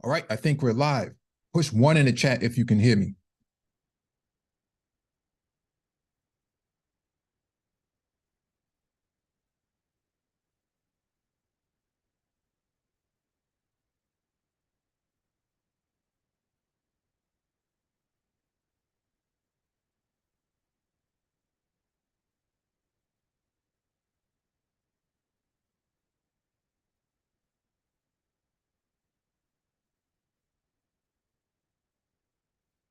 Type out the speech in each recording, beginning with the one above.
All right, I think we're live. Push 1 in the chat if you can hear me.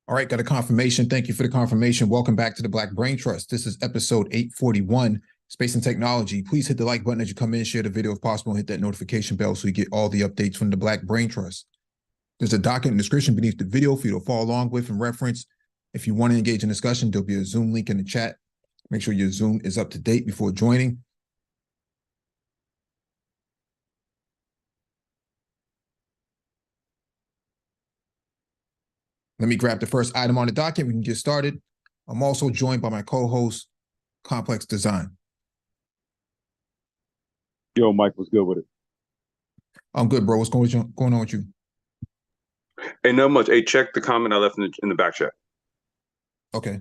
All right, got a confirmation. Thank you for the confirmation. Welcome back to the Black Brain Trust. This is episode 841, Space and Technology. Please hit the like button as you come in, share the video if possible, and hit that notification bell so you get all the updates from the Black Brain Trust. There's a document in the description beneath the video for you to follow along with and reference. If you want to engage in discussion, there'll be a Zoom link in the chat. Make sure your Zoom is up to date before joining. Let me grab the first item on the docket. We can get started. I'm also joined by my co-host, Complex Design. Yo, Mike, what's good with it? I'm good, bro. What's going on with you? Hey, not much. Hey, check the comment I left in the back chat. Okay.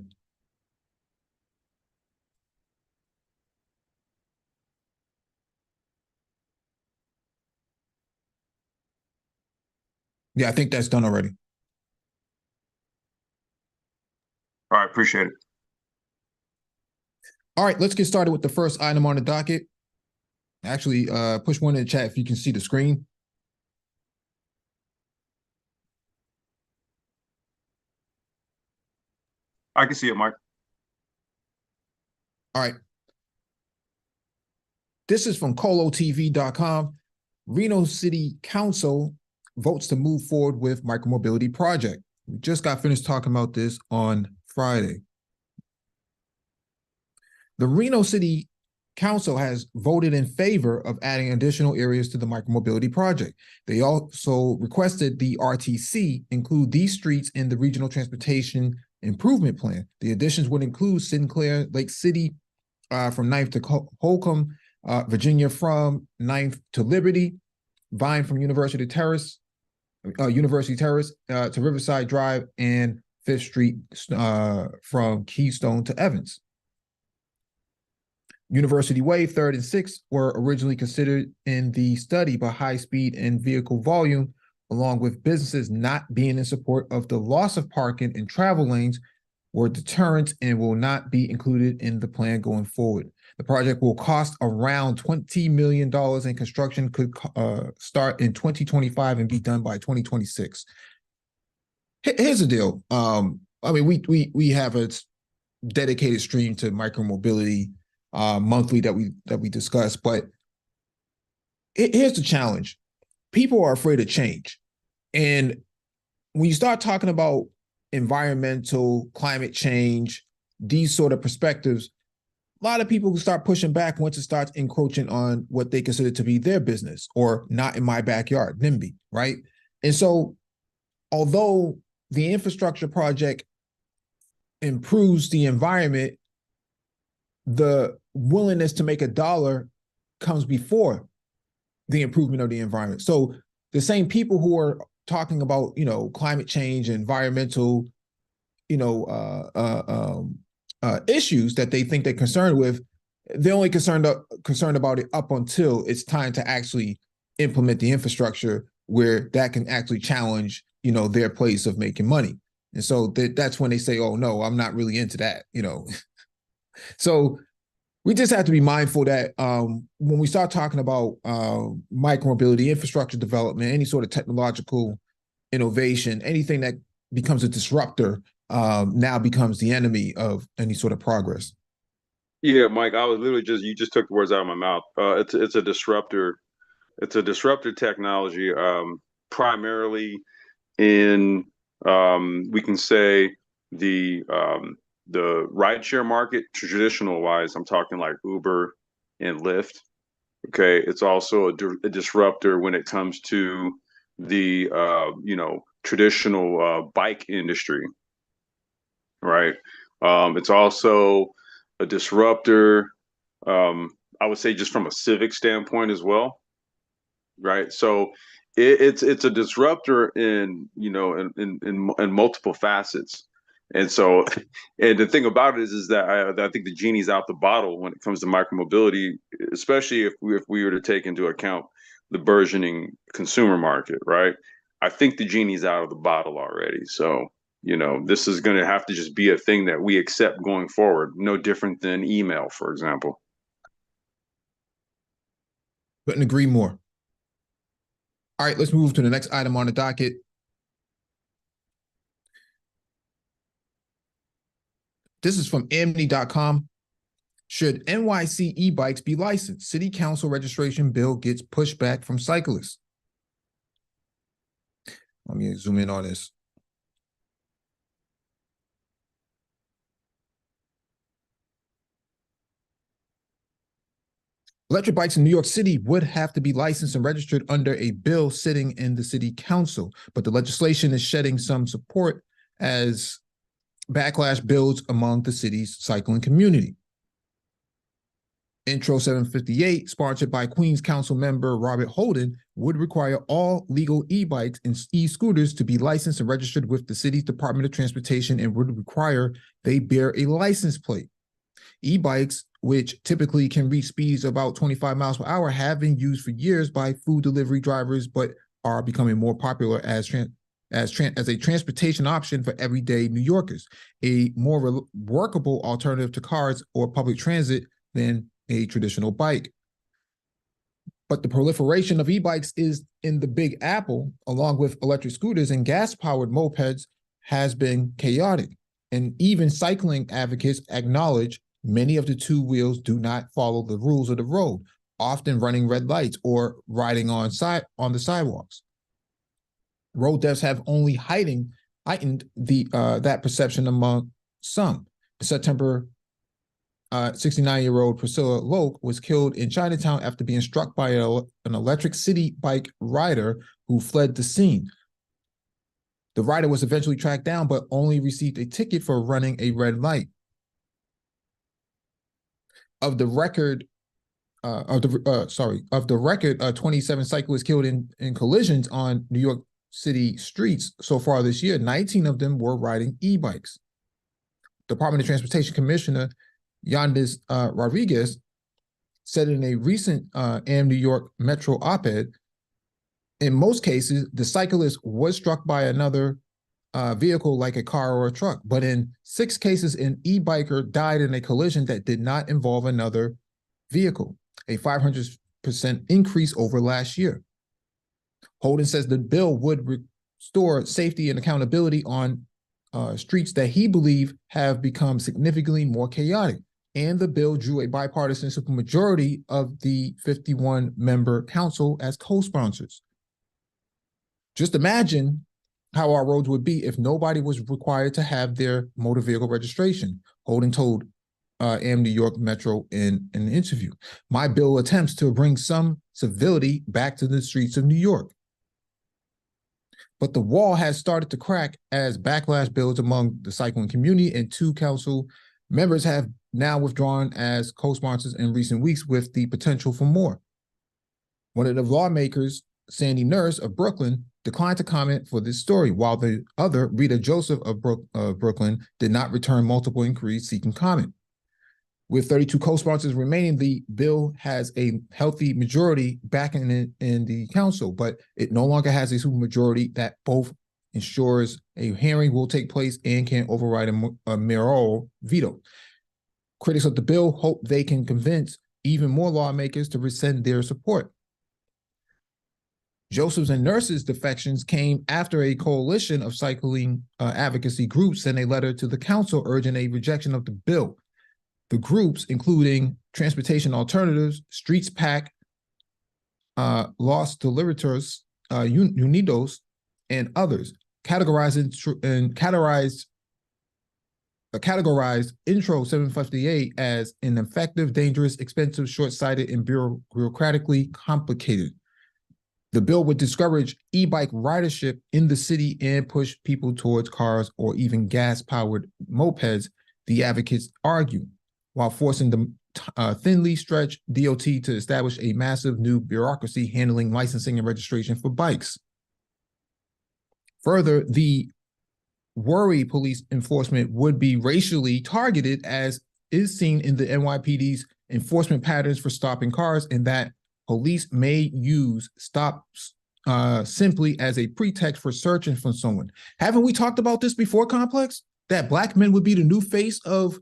Yeah, I think that's done already. All right, appreciate it. All right, let's get started with the first item on the docket. Actually, push 1 in the chat if you can see the screen. I can see it, Mike. All right. This is from colotv.com. Reno City Council votes to move forward with micromobility project. We just got finished talking about this on Friday. The Reno City Council has voted in favor of adding additional areas to the micromobility project. They also requested the RTC include these streets in the Regional Transportation Improvement Plan. The additions would include Sinclair, Lake City, from 9th to Holcomb, Virginia from 9th to Liberty, Vine from University Terrace to Riverside Drive, and 5th Street from Keystone to Evans. University Way, 3rd and 6th were originally considered in the study, but high speed and vehicle volume, along with businesses not being in support of the loss of parking and travel lanes, were deterrents and will not be included in the plan going forward. The project will cost around $20 million and construction could start in 2025 and be done by 2026. Here's the deal. I mean, we have a dedicated stream to micromobility monthly that we discuss, but here's the challenge. People are afraid of change. And when you start talking about environmental, climate change, these sort of perspectives, a lot of people start pushing back once it starts encroaching on what they consider to be their business, or not in my backyard, NIMBY, right? And so, although the infrastructure project improves the environment, the willingness to make a dollar comes before the improvement of the environment. So the same people who are talking about, climate change, environmental, issues that they think they're concerned with, they're only concerned about it up until it's time to actually implement the infrastructure where that can actually challenge, their place of making money. And so that's when they say, oh, no, I'm not really into that, So we just have to be mindful that when we start talking about micromobility, infrastructure development, any sort of technological innovation, anything that becomes a disruptor now becomes the enemy of any sort of progress. Yeah, Mike, I was literally you just took the words out of my mouth. It's a disruptor. It's a disruptor technology, primarily in we can say the rideshare market, traditional wise. I'm talking like Uber and Lyft. Okay, it's also a disruptor when it comes to the traditional bike industry, right? It's also a disruptor, I would say, just from a civic standpoint as well, right? So it's a disruptor in in multiple facets. And so, and the thing about it is that I think the genie's out the bottle when it comes to micromobility, especially if we were to take into account the burgeoning consumer market, right? I think the genie's out of the bottle already. So, this is going to have to just be a thing that we accept going forward, no different than email, for example. Couldn't agree more. All right, let's move to the next item on the docket. This is from amni.com. Should NYC e-bikes be licensed? City Council registration bill gets pushback from cyclists. Let me zoom in on this. Electric bikes in New York City would have to be licensed and registered under a bill sitting in the city council, but the legislation is shedding some support as backlash builds among the city's cycling community. Intro 758, sponsored by Queens Council member Robert Holden, would require all legal e-bikes and e-scooters to be licensed and registered with the city's Department of Transportation and would require they bear a license plate. E-bikes, which typically can reach speeds of about 25 miles per hour, have been used for years by food delivery drivers, but are becoming more popular as a transportation option for everyday New Yorkers, a more workable alternative to cars or public transit than a traditional bike. But the proliferation of e-bikes is in the Big Apple, along with electric scooters and gas-powered mopeds, has been chaotic. And even cycling advocates acknowledge many of the two wheels do not follow the rules of the road, often running red lights or riding on the sidewalks. Road deaths have only heightened that perception among some. In September, 69-year-old Priscilla Loke was killed in Chinatown after being struck by an electric city bike rider who fled the scene. The rider was eventually tracked down, but only received a ticket for running a red light. Of the record, 27 cyclists killed in collisions on New York City streets so far this year. 19 of them were riding e-bikes. Department of Transportation Commissioner Yandis Rodriguez said in a recent AM New York Metro op-ed, in most cases, the cyclist was struck by another vehicle like a car or a truck, but in 6 cases, an e-biker died in a collision that did not involve another vehicle, a 500% increase over last year. Holden says the bill would restore safety and accountability on streets that he believes have become significantly more chaotic. And the bill drew a bipartisan supermajority of the 51-member council as co-sponsors. Just imagine how our roads would be if nobody was required to have their motor vehicle registration, Holden told AM New York Metro in an interview. My bill attempts to bring some civility back to the streets of New York. But the wall has started to crack as backlash builds among the cycling community, and 2 council members have now withdrawn as co-sponsors in recent weeks with the potential for more. One of the lawmakers, Sandy Nurse of Brooklyn, declined to comment for this story, while the other, Rita Joseph of Brooklyn, did not return multiple inquiries seeking comment. With 32 co-sponsors remaining, the bill has a healthy majority back in the council, but it no longer has a supermajority that both ensures a hearing will take place and can override a mayoral veto. Critics of the bill hope they can convince even more lawmakers to rescind their support. Joseph's and Nurse's defections came after a coalition of cycling advocacy groups sent a letter to the council urging a rejection of the bill. The groups, including Transportation Alternatives, Streets PAC, Los Deliberators, Unidos, and others, categorized Intro 758 as ineffective, dangerous, expensive, short-sighted, and bureaucratically complicated. The bill would discourage e-bike ridership in the city and push people towards cars or even gas-powered mopeds, the advocates argue, while forcing the thinly stretched DOT to establish a massive new bureaucracy handling licensing and registration for bikes. Further, the worry police enforcement would be racially targeted, as is seen in the NYPD's enforcement patterns for stopping cars, and that police may use stops simply as a pretext for searching for someone. Haven't we talked about this before, Complex? That black men would be the new face of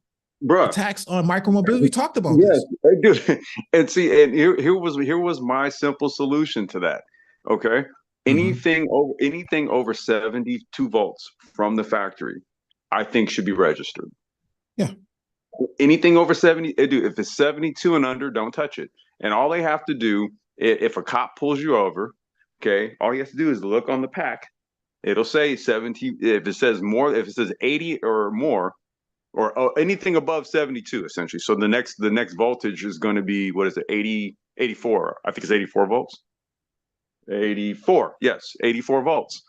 attacks on micromobility? We talked about this. I do. And see, and here was my simple solution to that. Okay. Anything over 72 volts from the factory, I think should be registered. Yeah. Anything over 70, if it's 72 and under, don't touch it. And all they have to do, if a cop pulls you over, okay, all you have to do is look on the pack. It'll say 70. If it says more, if it says 80 or more, or anything above 72, essentially. So the next voltage is going to be, what is it, 84. I think it's 84 volts. 84, yes, 84 volts.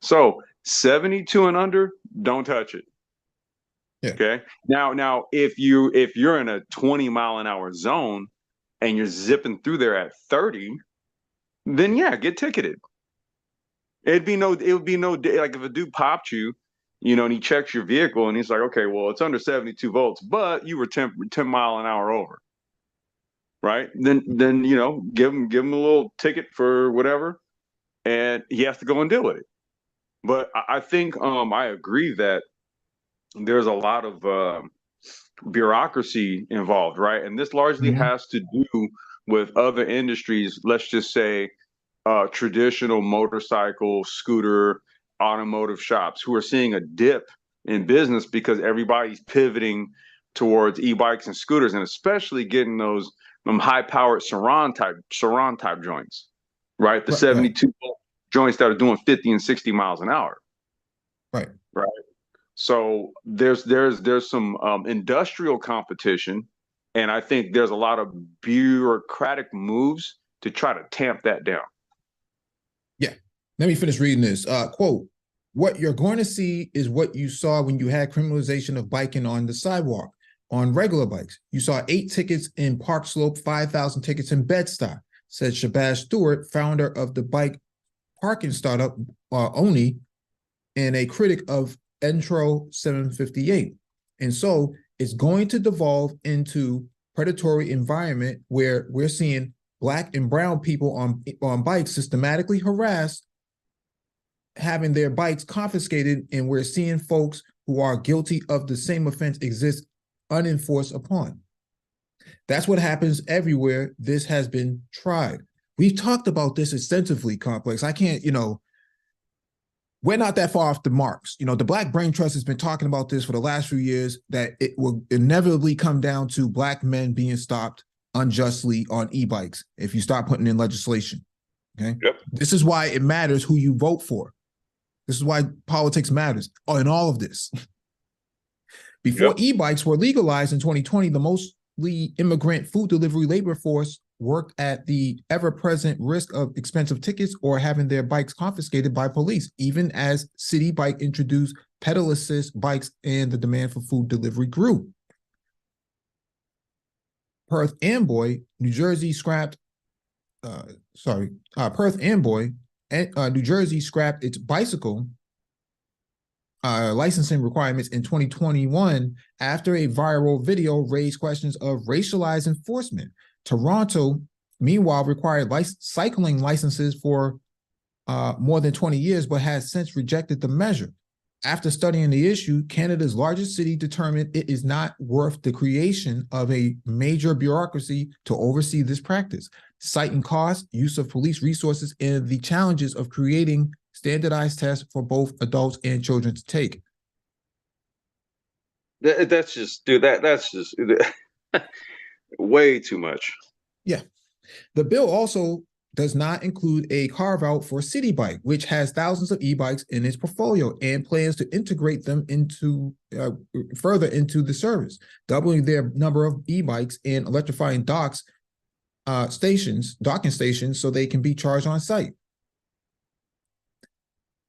So 72 and under, don't touch it. Yeah. Okay. Now, if you're in a 20-mile-an-hour zone and you're zipping through there at 30, then yeah, get ticketed. It would be no like if a dude popped you, and he checks your vehicle and he's like, okay, well, it's under 72 volts, but you were 10 mile an hour over. Right. Then give him a little ticket for whatever, and he has to go and deal with it. But I think I agree that there's a lot of bureaucracy involved, right? And this largely has to do with other industries. Let's just say traditional motorcycle, scooter, automotive shops who are seeing a dip in business because everybody's pivoting towards e-bikes and scooters, and especially getting those high-powered Saran type joints, right? The 72 volt joints that are doing 50 and 60 miles an hour. Right. So there's some industrial competition, and I think there's a lot of bureaucratic moves to try to tamp that down. Yeah. Let me finish reading this. Quote, what you're going to see is what you saw when you had criminalization of biking on the sidewalk. On regular bikes, you saw 8 tickets in Park Slope, 5,000 tickets in Bed-Stuy, said Shabazz Stewart, founder of the bike parking startup Oni, and a critic of Entro 758. And so it's going to devolve into predatory environment where we're seeing Black and brown people on bikes systematically harassed, having their bikes confiscated, and we're seeing folks who are guilty of the same offense exist unenforced upon. That's what happens everywhere this has been tried. We've talked about this extensively, Complex. I can't, we're not that far off the marks. The Black Brain Trust has been talking about this for the last few years, that it will inevitably come down to Black men being stopped unjustly on e-bikes if you start putting in legislation. Okay. Yep. This is why it matters who you vote for. This is why politics matters in all of this. Before e-bikes were legalized in 2020, the mostly immigrant food delivery labor force worked at the ever-present risk of expensive tickets or having their bikes confiscated by police, even as City Bike introduced pedal assist bikes and the demand for food delivery grew. Perth Amboy, New Jersey scrapped New Jersey scrapped its bicycle licensing requirements in 2021 after a viral video raised questions of racialized enforcement. Toronto, meanwhile, required cycling licenses for more than 20 years, but has since rejected the measure. After studying the issue, Canada's largest city determined it is not worth the creation of a major bureaucracy to oversee this practice, citing costs, use of police resources, and the challenges of creating standardized tests for both adults and children to take. That's just way too much. Yeah. The bill also does not include a carve-out for City Bike, which has thousands of e-bikes in its portfolio and plans to integrate them into further into the service, doubling their number of e-bikes and electrifying docking stations, so they can be charged on site.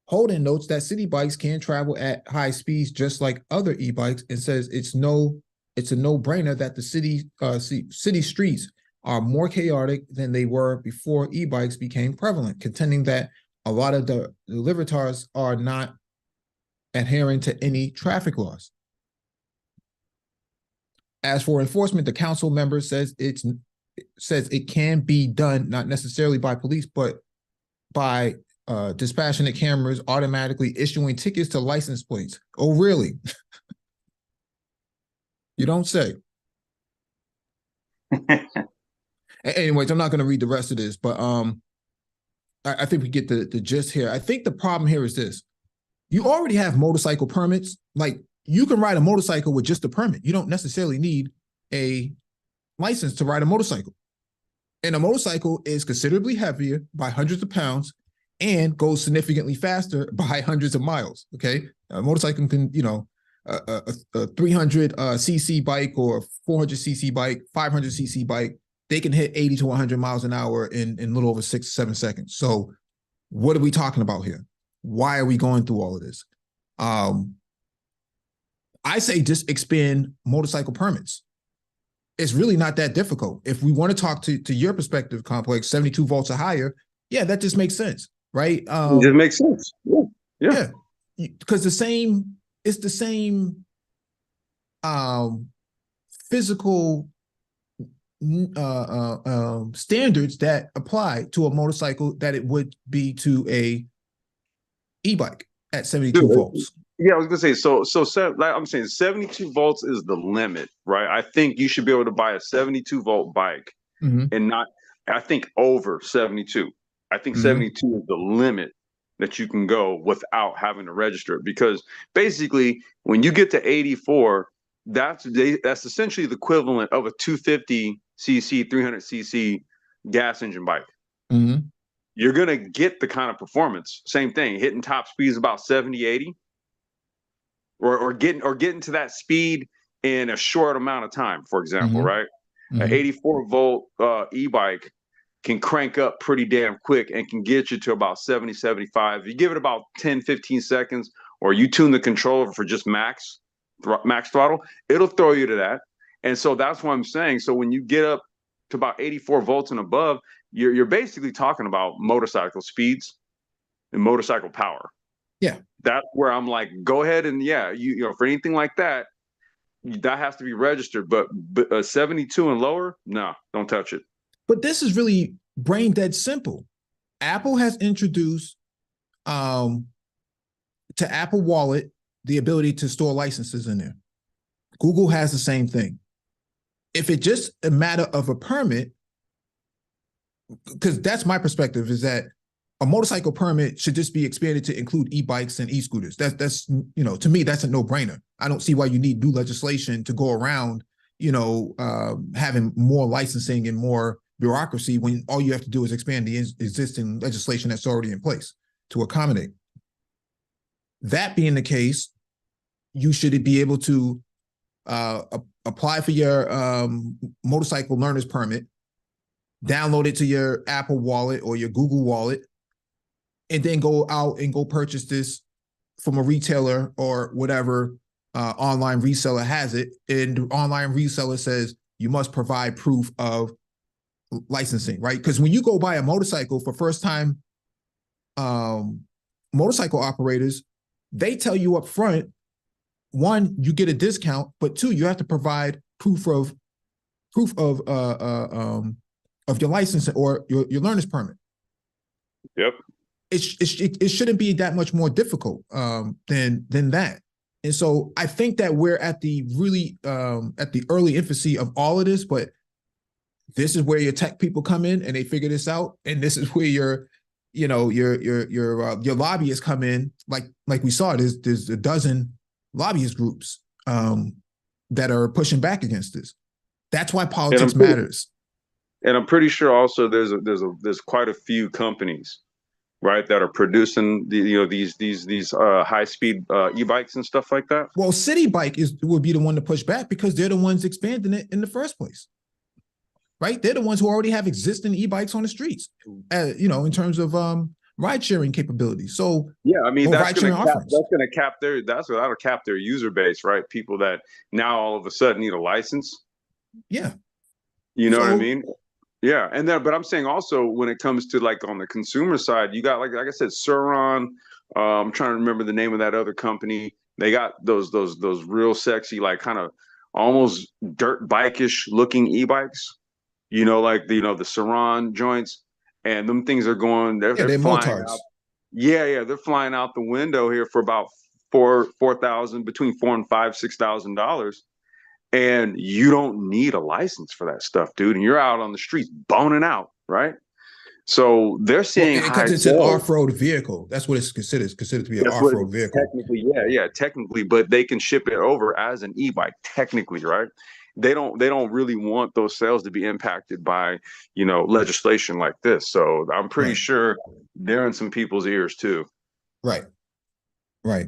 Holden notes that city bikes can travel at high speeds just like other e-bikes and says it's no it's a no-brainer that the city streets are more chaotic than they were before e-bikes became prevalent, contending that a lot of the libertars are not adhering to any traffic laws. As for enforcement, the council member says it can be done not necessarily by police, but by dispassionate cameras automatically issuing tickets to license plates. Oh, really? You don't say. Anyways, I'm not going to read the rest of this, but I think we get the gist here. I think the problem here is this. You already have motorcycle permits. Like, you can ride a motorcycle with just a permit. You don't necessarily need a license to ride a motorcycle. And a motorcycle is considerably heavier by hundreds of pounds and goes significantly faster by hundreds of miles, okay? A motorcycle can, a 300 cc bike or 400 cc bike, 500 cc bike, they can hit 80 to 100 miles an hour in a little over 6 to 7 seconds. So what are we talking about here? Why are we going through all of this? I say just expand motorcycle permits. It's really not that difficult. If we want to talk to your perspective, Complex, 72 volts or higher, yeah, that just makes sense, right? It just makes sense. Yeah. Because it's the same physical standards that apply to a motorcycle that it would be to a e-bike at 72 volts. Yeah, I was gonna say so. Like I'm saying, 72 volts is the limit, right? I think you should be able to buy a 72 volt bike and not. I think over 72. I think 72 is the limit that you can go without having to register it, because basically when you get to 84, that's essentially the equivalent of a 250 cc, 300 cc gas engine bike. You're gonna get the kind of performance. Same thing, hitting top speeds about 70, 80. Or getting to that speed in a short amount of time, for example, right? An 84 volt e-bike can crank up pretty damn quick and can get you to about 70, 75. If you give it about 10, 15 seconds, or you tune the controller for just max throttle, it'll throw you to that. And so that's what I'm saying. So when you get up to about 84 volts and above, you're basically talking about motorcycle speeds and motorcycle power. Yeah. That's where I'm like, go ahead and you know, for anything like that, that has to be registered. But 72 and lower, no, don't touch it. But this is really brain dead simple. Apple has introduced to Apple Wallet the ability to store licenses in there. Google has the same thing. If it's just a matter of a permit, because that's my perspective, is that a motorcycle permit should just be expanded to include e-bikes and e-scooters. That's to me, that's a no-brainer. I don't see why you need new legislation to go around, having more licensing and more bureaucracy when all you have to do is expand the existing legislation that's already in place to accommodate. That being the case, you should be able to apply for your motorcycle learner's permit, download it to your Apple Wallet or your Google Wallet, and then go out and go purchase this from a retailer or whatever online reseller has it. And the online reseller says you must provide proof of licensing, right? Because when you go buy a motorcycle for first-time motorcycle operators, they tell you up front, one, you get a discount, but two, you have to provide proof of your license or your learner's permit. Yep. It shouldn't be that much more difficult than that. And so I think that we're at the early infancy of all of this, but this is where your tech people come in and they figure this out. And this is where your lobbyists come in. Like we saw, there's a dozen lobbyist groups that are pushing back against this. That's why politics matters. And I'm pretty sure also there's quite a few companies, right, that are producing these high speed e-bikes and stuff like that. Well, City Bike would be the one to push back because they're the ones expanding it in the first place, right? They're the ones who already have existing e-bikes on the streets, in terms of ride sharing capabilities. So, Yeah, I mean or ride sharing offerings. that'll cap their user base, right? People that now all of a sudden need a license. Yeah. You know what I So mean? Yeah, and then but I'm saying also when it comes to like on the consumer side, you got like I said, Suron. I'm trying to remember the name of that other company. They got those real sexy, like kind of almost dirt bike-ish looking e-bikes. Like the Suron joints, and them things are going. They're yeah, they're they're flying out. motards. Yeah, they're flying out the window here for about four thousand, between four and five, $6,000. And you don't need a license for that stuff, dude. And you're out on the streets boning out, right? So they're Well, seeing high because it's an sales. off-road vehicle. That's what it's considered. It's considered to be an That's what off-road vehicle. technically, yeah, technically, but they can ship it over as an e-bike, technically, right? They don't really want those sales to be impacted by, legislation like this. So I'm pretty Right. sure they're in some people's ears too. Right. Right.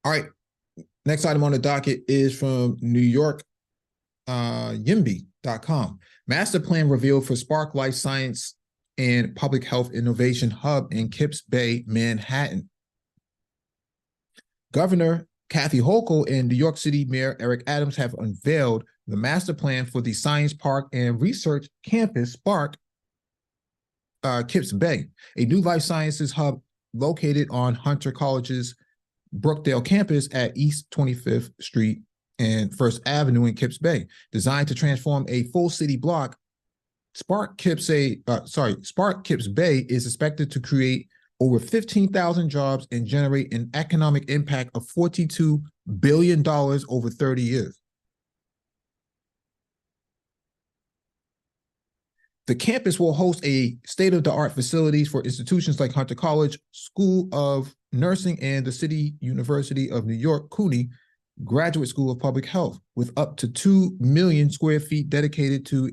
All right. Next item on the docket is from New York, YIMBY.com. Master plan revealed for Spark Life Science and Public Health Innovation Hub in Kips Bay, Manhattan. Governor Kathy Hochul and New York City Mayor Eric Adams have unveiled the master plan for the Science Park and Research Campus, Spark, Kips Bay, a new life sciences hub located on Hunter College's Brookdale campus at East 25th Street and First Avenue in Kips Bay. Designed to transform a full city block, Spark Kips Bay is expected to create over 15,000 jobs and generate an economic impact of $42 billion over 30 years. The campus will host a state-of-the-art facilities for institutions like Hunter College, School of Nursing, and the City University of New York, CUNY, Graduate School of Public Health, with up to 2 million square feet dedicated to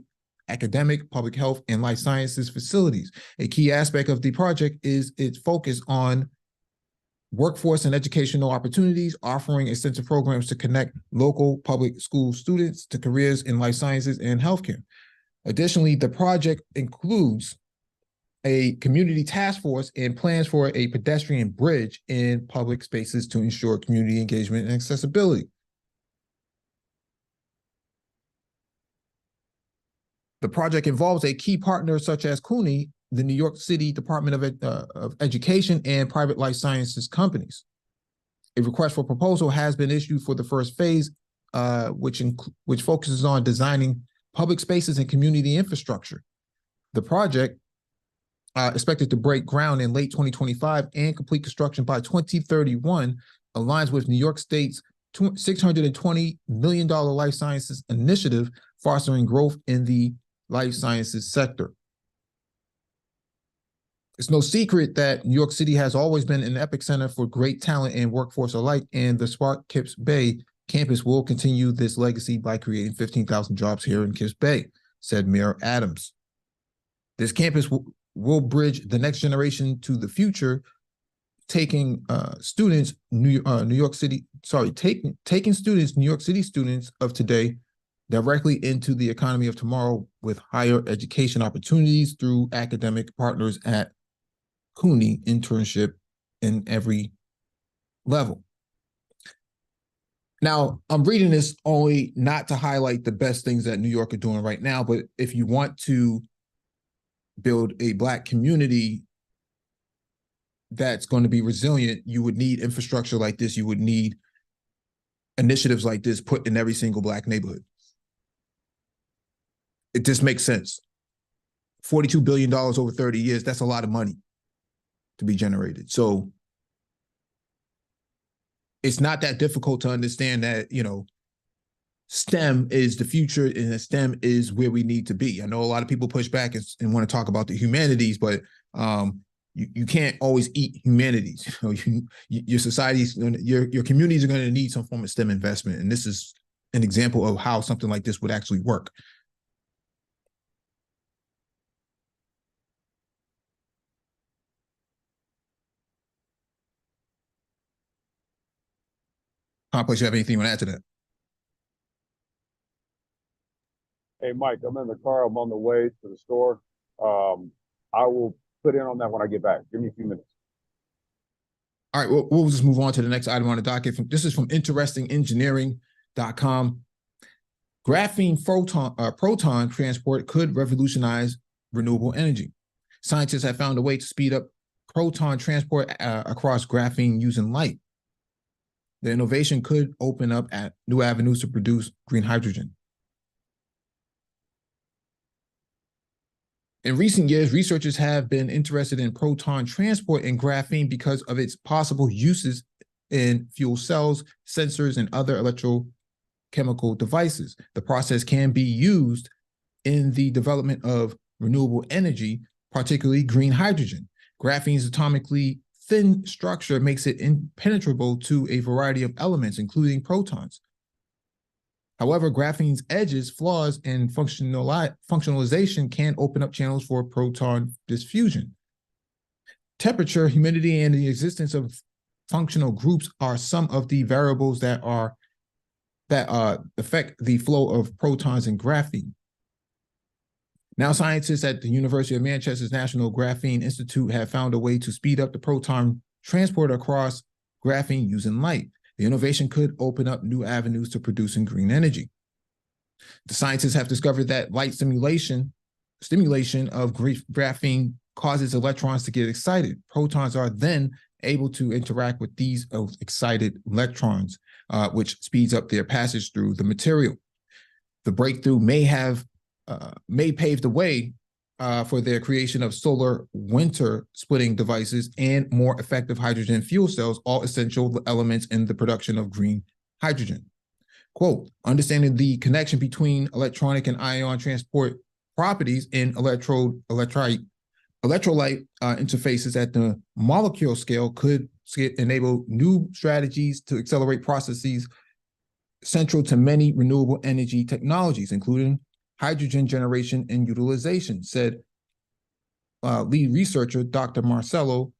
academic, public health, and life sciences facilities. A key aspect of the project is its focus on workforce and educational opportunities, offering extensive programs to connect local public school students to careers in life sciences and healthcare. Additionally, the project includes a community task force and plans for a pedestrian bridge in public spaces to ensure community engagement and accessibility. The project involves a key partner such as CUNY, the New York City Department of Education, and private life sciences companies. A request for proposal has been issued for the first phase, which focuses on designing public spaces and community infrastructure. The project, expected to break ground in late 2025 and complete construction by 2031, aligns with New York State's $620 million life sciences initiative, fostering growth in the life sciences sector. It's no secret that New York City has always been an epicenter for great talent and workforce alike, and the Spark Kips Bay campus will continue this legacy by creating 15,000 jobs here in Kips Bay, said Mayor Adams. This campus will bridge the next generation to the future, taking students, New York City students of today directly into the economy of tomorrow with higher education opportunities through academic partners at CUNY, internship in every level. Now, I'm reading this only not to highlight the best things that New York are doing right now, but if you want to build a Black community that's going to be resilient, you would need infrastructure like this. You would need initiatives like this put in every single Black neighborhood. It just makes sense. $42 billion over 30 years, that's a lot of money to be generated. So it's not that difficult to understand that, STEM is the future and STEM is where we need to be. I know a lot of people push back and want to talk about the humanities, but you can't always eat humanities. Your societies, your communities are going to need some form of STEM investment. And this is an example of how something like this would actually work. Complex, you have anything you want to add to that? Hey, Mike, I'm in the car. I'm on the way to the store. I will put in on that when I get back. Give me a few minutes. All right, we'll just move on to the next item on the docket. This is from interestingengineering.com. Graphene proton transport could revolutionize renewable energy. Scientists have found a way to speed up proton transport across graphene using light. The innovation could open up new avenues to produce green hydrogen. In recent years, researchers have been interested in proton transport in graphene because of its possible uses in fuel cells, sensors, and other electrochemical devices. The process can be used in the development of renewable energy, particularly green hydrogen. Graphene's atomically thin structure makes it impenetrable to a variety of elements, including protons. However, graphene's edges, flaws, and functionalization can open up channels for proton diffusion. Temperature, humidity, and the existence of functional groups are some of the variables that affect the flow of protons in graphene. Now, scientists at the University of Manchester's National Graphene Institute have found a way to speed up the proton transport across graphene using light. The innovation could open up new avenues to producing green energy. The scientists have discovered that light stimulation of graphene causes electrons to get excited. Protons are then able to interact with these excited electrons, which speeds up their passage through the material. The breakthrough may pave the way for their creation of solar winter splitting devices and more effective hydrogen fuel cells, all essential elements in the production of green hydrogen. Quote, understanding the connection between electronic and ion transport properties in electrolyte interfaces at the molecule scale could enable new strategies to accelerate processes central to many renewable energy technologies, including hydrogen generation and utilization, said lead researcher Dr. Marcelo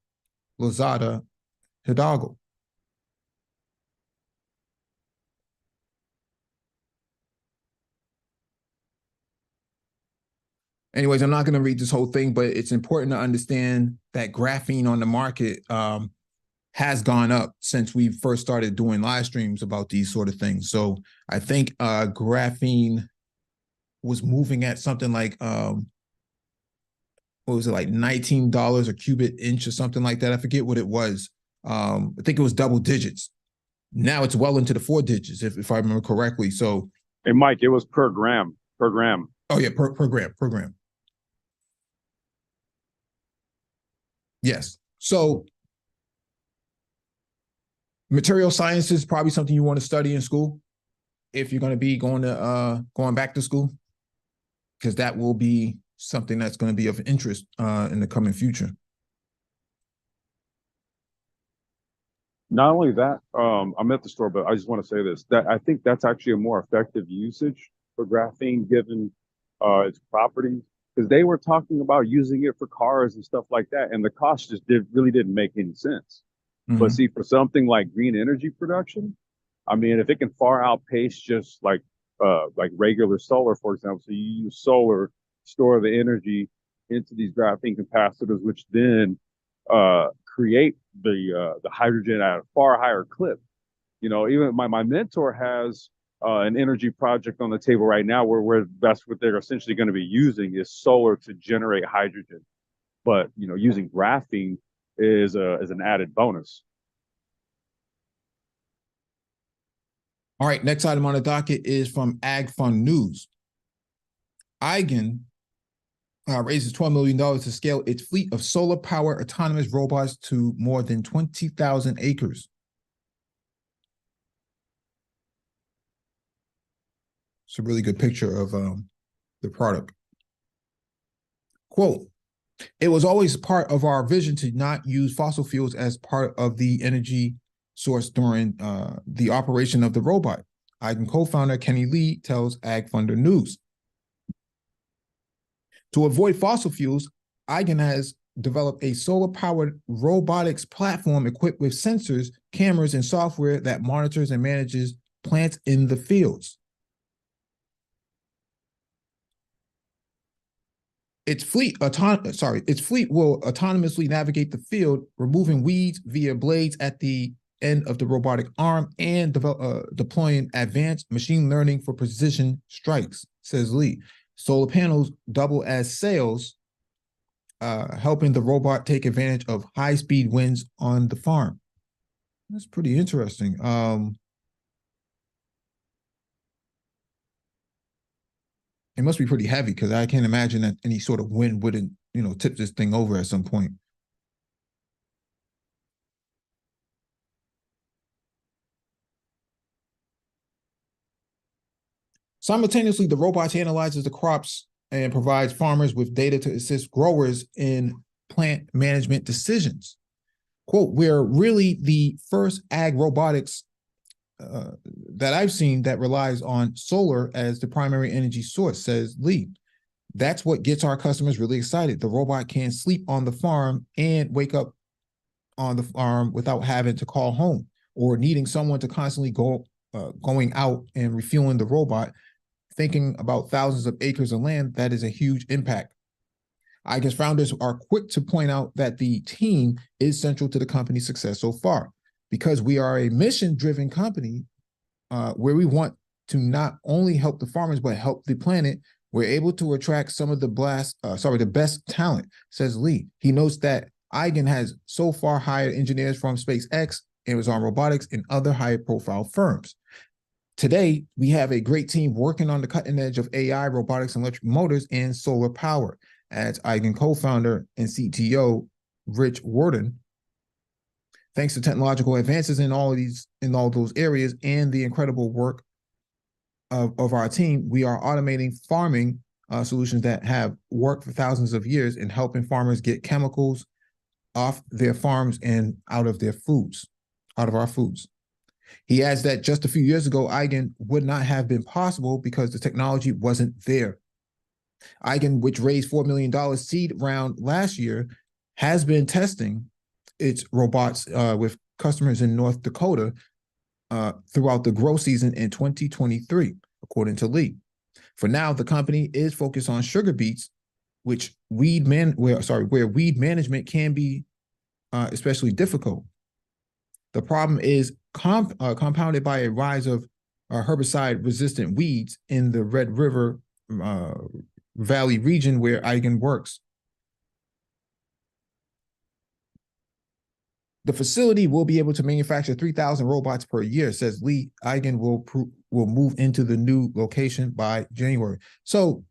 Lozada Hidalgo. Anyways, I'm not going to read this whole thing, but it's important to understand that graphene on the market has gone up since we first started doing live streams about these sort of things. So I think graphene was moving at something like what was it, like $19 a cubic inch or something like that. I forget what it was. I think it was double digits. Now it's well into the 4 digits, if I remember correctly. So, hey, Mike, it was per gram. Oh yeah, per gram. Yes. So material science is probably something you want to study in school if you're going to be going back to school, because that will be something that's going to be of interest in the coming future. Not only that, I'm at the store, but I just want to say this, that I think that's actually a more effective usage for graphene given its properties, because they were talking about using it for cars and stuff like that, and the cost just really didn't make any sense. Mm-hmm. But see, for something like green energy production, I mean, if it can far outpace just like regular solar, for example, so you use solar, store the energy into these graphene capacitors, which then create the hydrogen at a far higher clip. You know, even my mentor has an energy project on the table right now where that's what they're essentially going to be using is solar to generate hydrogen. But, you know, using graphene is an added bonus. All right, next item on the docket is from Ag Fund News. Eigen raises $12 million to scale its fleet of solar-powered autonomous robots to more than 20,000 acres. It's a really good picture of the product. Quote, it was always part of our vision to not use fossil fuels as part of the energy source during the operation of the robot. Eigen co-founder Kenny Lee tells Ag Funder News. To avoid fossil fuels, Eigen has developed a solar-powered robotics platform equipped with sensors, cameras, and software that monitors and manages plants in the fields. its fleet will autonomously navigate the field, removing weeds via blades at the end of the robotic arm and deploying advanced machine learning for precision strikes, says Lee. Solar panels double as sails, helping the robot take advantage of high-speed winds on the farm. That's pretty interesting. It must be pretty heavy because I can't imagine that any sort of wind wouldn't, tip this thing over at some point. Simultaneously, the robots analyzes the crops and provides farmers with data to assist growers in plant management decisions. Quote, we're really the first ag robotics that I've seen that relies on solar as the primary energy source, says Lee. That's what gets our customers really excited. The robot can sleep on the farm and wake up on the farm without having to call home or needing someone to constantly going out and refueling the robot. Thinking about thousands of acres of land, that is a huge impact. Eigen's founders are quick to point out that the team is central to the company's success so far. Because we are a mission-driven company where we want to not only help the farmers, but help the planet, we're able to attract some of the best talent, says Lee. He notes that Eigen has so far hired engineers from SpaceX, Amazon Robotics, and other high-profile firms. Today, we have a great team working on the cutting edge of AI, robotics, electric motors, and solar power, adds Eigen co-founder and CTO Rich Worden. Thanks to technological advances in all those areas and the incredible work of our team, we are automating farming solutions that have worked for thousands of years in helping farmers get chemicals off their farms and out of our foods. He adds that just a few years ago, Eigen would not have been possible because the technology wasn't there. Eigen, which raised $4 million seed round last year, has been testing its robots with customers in North Dakota throughout the grow season in 2023, according to Lee. For now, the company is focused on sugar beets, where weed management can be especially difficult. The problem is compounded by a rise of herbicide-resistant weeds in the Red River Valley region where Eigen works. The facility will be able to manufacture 3,000 robots per year, says Lee. Eigen will move into the new location by January. So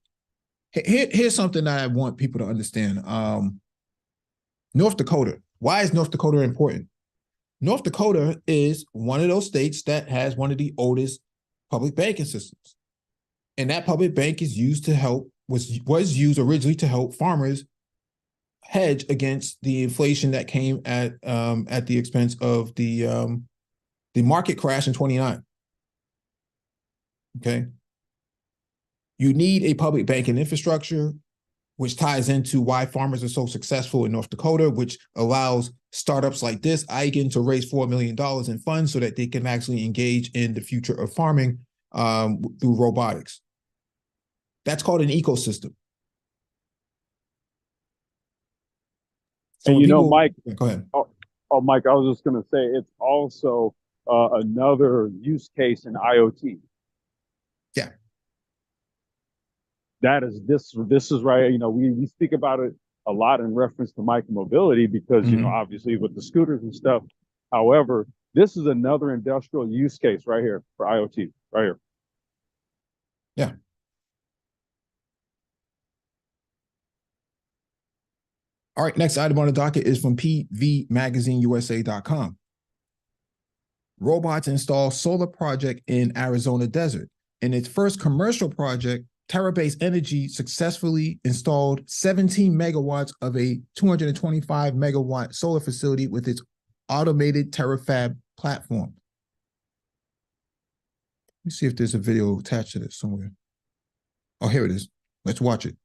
here's something that I want people to understand. North Dakota. Why is North Dakota important? North Dakota is one of those states that has one of the oldest public banking systems. And that public bank is used to help, was used originally to help farmers hedge against the inflation that came at the expense of the market crash in 29. Okay. You need a public banking infrastructure, which ties into why farmers are so successful in North Dakota, which allows startups like this, Eigen, to raise $4 million in funds so that they can actually engage in the future of farming through robotics. That's called an ecosystem. So and Mike, go ahead. Oh, Mike, I was just going to say it's also another use case in IoT. Yeah. That is this is right. We speak about it a lot in reference to micromobility because, obviously with the scooters and stuff. However, this is another industrial use case right here for IoT, right here. Yeah. All right, next item on the docket is from pvmagazineusa.com. Robots install solar project in Arizona desert. In its first commercial project, Terra-Base Energy successfully installed 17 megawatts of a 225 megawatt solar facility with its automated TerraFab platform. Let me see if there's a video attached to this somewhere. Oh, here it is. Let's watch it.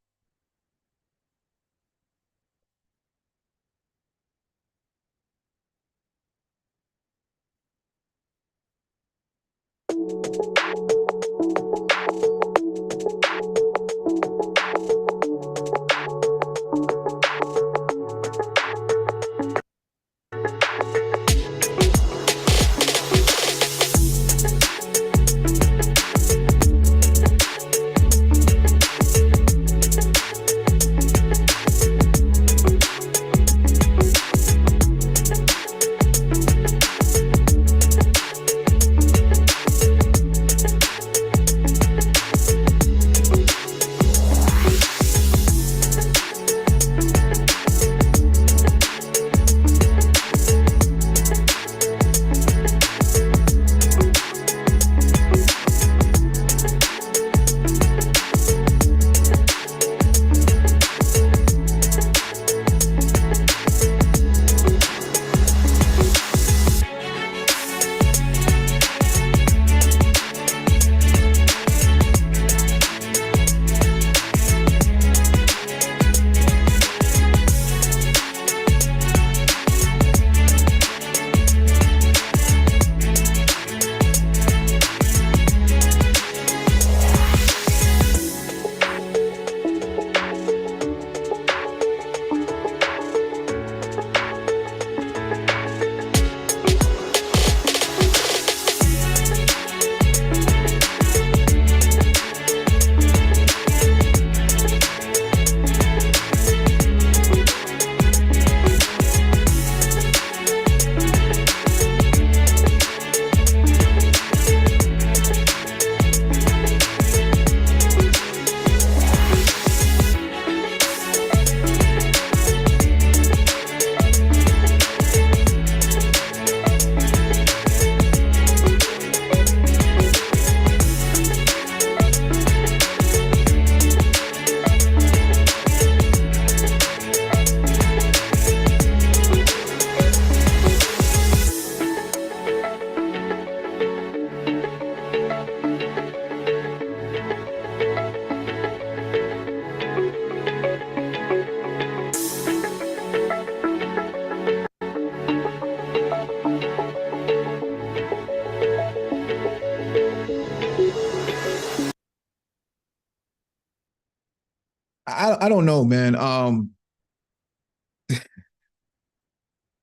I don't know, man.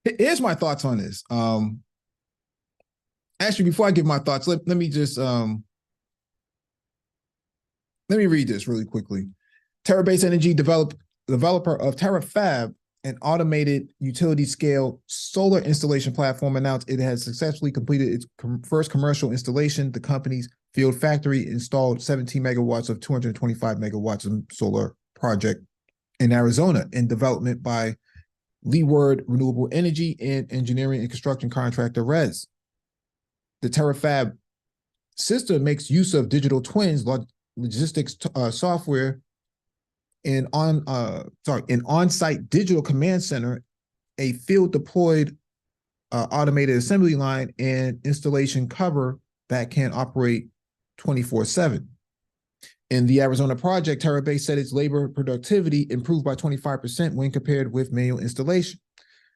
Here's my thoughts on this. Actually, before I give my thoughts, let me just let me read this really quickly. Terabase Energy developer of TerraFab, an automated utility scale solar installation platform, announced it has successfully completed its first commercial installation. The company's field factory installed 17 megawatts of 225 megawatts of solar project in Arizona in development by Leeward Renewable Energy and engineering and construction contractor RES. The TerraFab system makes use of digital twins, logistics software, an on-site digital command center, a field deployed automated assembly line, and installation cover that can operate 24/7. In the Arizona project, Terabase said its labor productivity improved by 25% when compared with manual installation.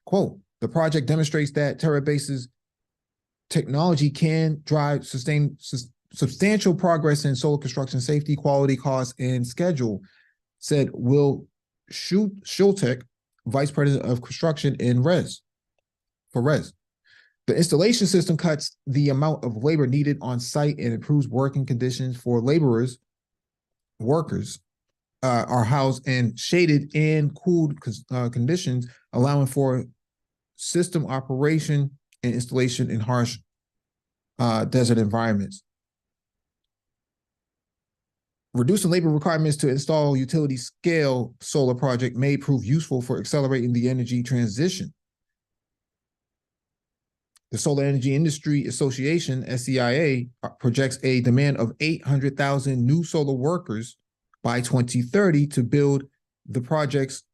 Quote, the project demonstrates that Terabase's technology can drive substantial progress in solar construction safety, quality, cost, and schedule, said Will Schultek, Vice President of Construction in RES. The installation system cuts the amount of labor needed on site and improves working conditions for laborers. Workers are housed in shaded and cooled conditions, allowing for system operation and installation in harsh desert environments. Reducing labor requirements to install utility scale solar project may prove useful for accelerating the energy transition. The Solar Energy Industry Association, SEIA, projects a demand of 800,000 new solar workers by 2030 to build the projects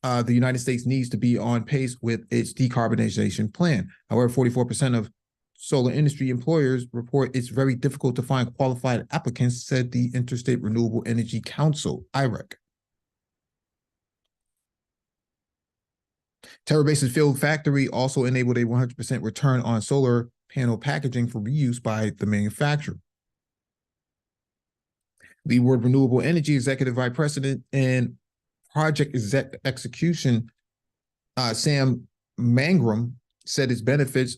the United States needs to be on pace with its decarbonization plan. However, 44% of solar industry employers report it's very difficult to find qualified applicants, said the Interstate Renewable Energy Council, IREC. Terabase's field factory also enabled a 100% return on solar panel packaging for reuse by the manufacturer. Leeward Renewable Energy Executive Vice President and Project Execution, Sam Mangrum, said its benefits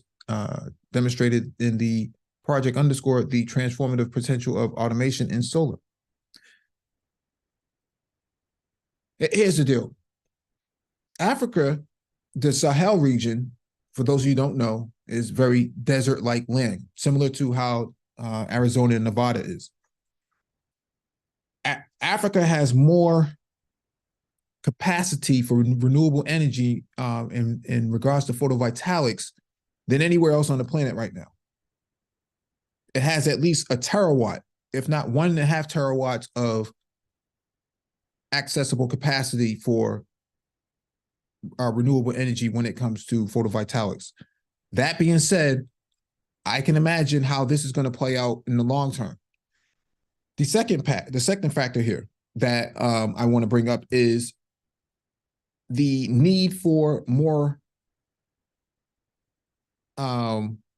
demonstrated in the project underscore the transformative potential of automation in solar. Here's the deal. Africa, the Sahel region, for those of you who don't know, is very desert-like land, similar to how Arizona and Nevada is. Africa has more capacity for renewable energy in regards to photovoltaics than anywhere else on the planet right now. It has at least a terawatt, if not 1.5 terawatts of accessible capacity for renewable energy when it comes to photovoltaics. That being said, I can imagine how this is going to play out in the long term. The second factor here that I want to bring up is the need for more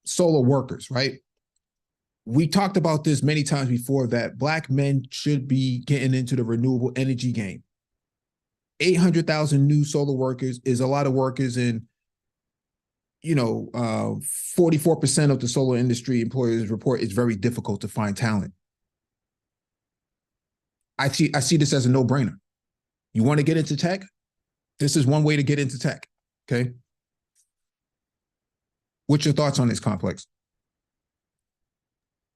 solar workers, right? We talked about this many times before that Black men should be getting into the renewable energy game. 800,000 new solar workers is a lot of workers, and 44% of the solar industry employers report it's very difficult to find talent. I see this as a no-brainer. You want to get into tech? This is one way to get into tech, okay? What's your thoughts on this, Complex?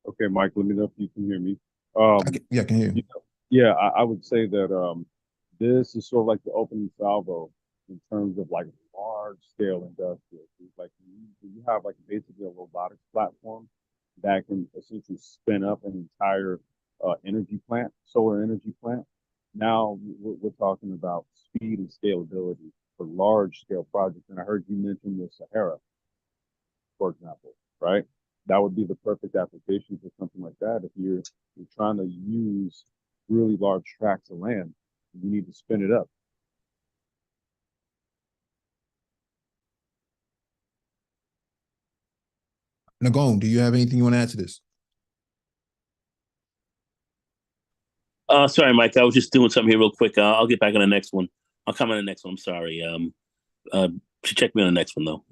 Okay, Mike, let me know if you can hear me. I can hear you. Yeah, I would say that this is sort of like the opening salvo in terms of like large scale industrial. Like you have like basically a robotics platform that can essentially spin up an entire energy plant, solar energy plant. Now we're talking about speed and scalability for large scale projects. And I heard you mention the Sahara, for example, right? That would be the perfect application for something like that. If you're trying to use really large tracts of land, you need to spin it up. Nagone, do you have anything you want to add to this? Sorry, Mike. I was just doing something here real quick. I'll get back on the next one. I'll come on the next one. I'm sorry. Check me on the next one though.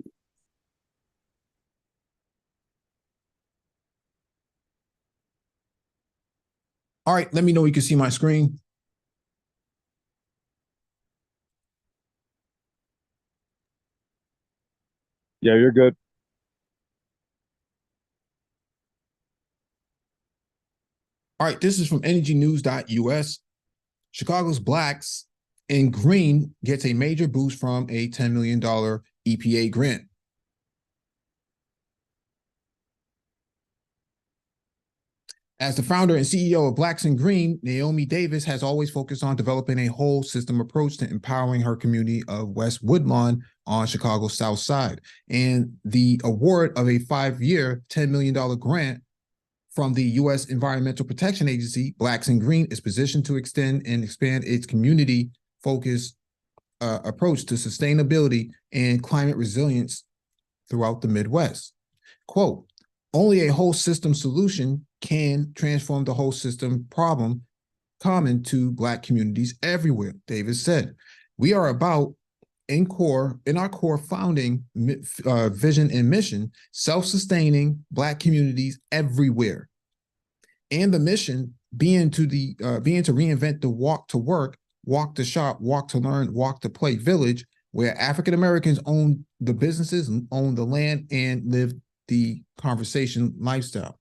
All right, let me know you can see my screen. Yeah, you're good. All right, this is from energynews.us. Chicago's Blacks in Green gets a major boost from a $10 million EPA grant. As the founder and CEO of Blacks in Green, Naomi Davis has always focused on developing a whole system approach to empowering her community of West Woodlawn on Chicago's South Side. And the award of a 5-year, $10 million grant from the U.S. Environmental Protection Agency, Blacks in Green, is positioned to extend and expand its community-focused approach to sustainability and climate resilience throughout the Midwest. Quote, only a whole system solution can transform the whole system problem common to Black communities everywhere, Davis said. We are about, in our core founding vision and mission, self-sustaining Black communities everywhere. And the mission being to reinvent the walk to work, walk to shop, walk to learn, walk to play village, where African Americans own the businesses, own the land, and live the conversation lifestyle.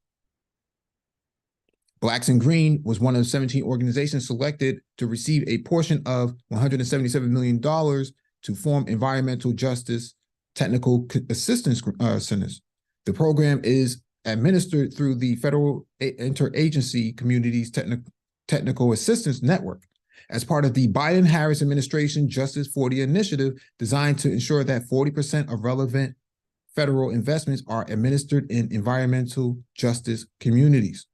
Blacks in Green was one of 17 organizations selected to receive a portion of $177 million to form environmental justice technical assistance centers. The program is administered through the Federal Interagency Communities Technical Assistance Network as part of the Biden-Harris administration Justice 40 initiative, designed to ensure that 40% of relevant federal investments are administered in environmental justice communities.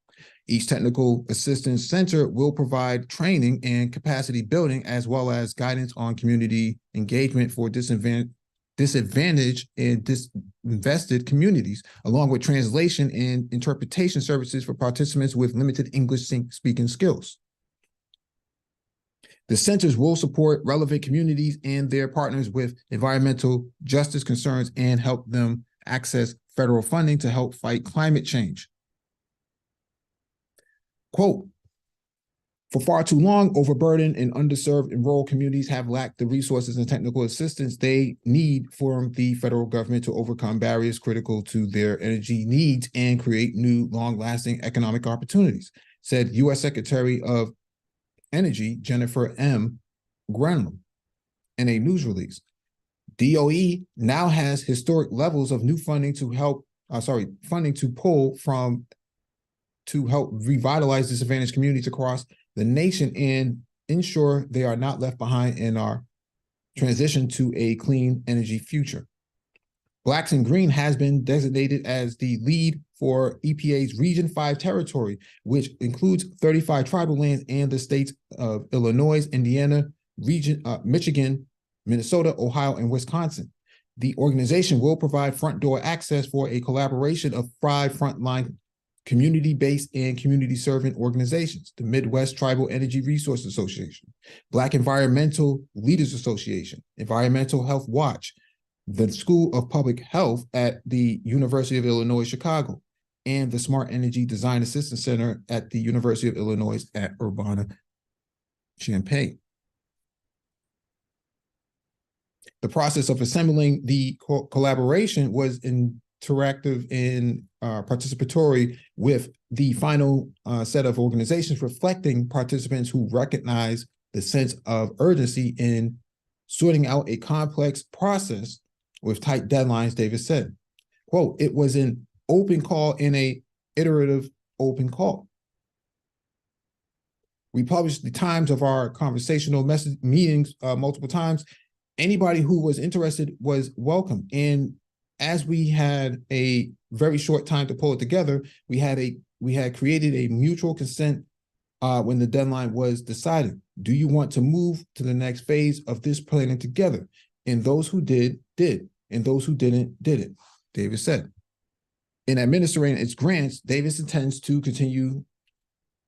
Each technical assistance center will provide training and capacity building, as well as guidance on community engagement for disadvantaged and disinvested communities, along with translation and interpretation services for participants with limited English speaking skills. The centers will support relevant communities and their partners with environmental justice concerns and help them access federal funding to help fight climate change. Quote, for far too long, overburdened and underserved and rural communities have lacked the resources and technical assistance they need from the federal government to overcome barriers critical to their energy needs and create new, long-lasting economic opportunities, said U.S. Secretary of Energy Jennifer M. Granholm in a news release. DOE now has historic levels of new funding to help, pull from to help revitalize disadvantaged communities across the nation and ensure they are not left behind in our transition to a clean energy future. Blacks in Green has been designated as the lead for EPA's Region 5 territory, which includes 35 tribal lands and the states of Illinois, Indiana, Michigan, Minnesota, Ohio, and Wisconsin. The organization will provide front door access for a collaboration of 5 frontline community-based and community-serving organizations: the Midwest Tribal Energy Resource Association, Black Environmental Leaders Association, Environmental Health Watch, the School of Public Health at the University of Illinois, Chicago, and the Smart Energy Design Assistance Center at the University of Illinois at Urbana-Champaign. The process of assembling the collaboration was interactive and participatory, with the final set of organizations reflecting participants who recognize the sense of urgency in sorting out a complex process with tight deadlines, Davis said. Quote, it was an open call in a iterative open call. We published the times of our conversational meetings multiple times. Anybody who was interested was welcome. And as we had a very short time to pull it together, we had created a mutual consent when the deadline was decided. Do you want to move to the next phase of this planning together? And those who did, and those who didn't, didn't, Davis said. In administering its grants, Davis intends to continue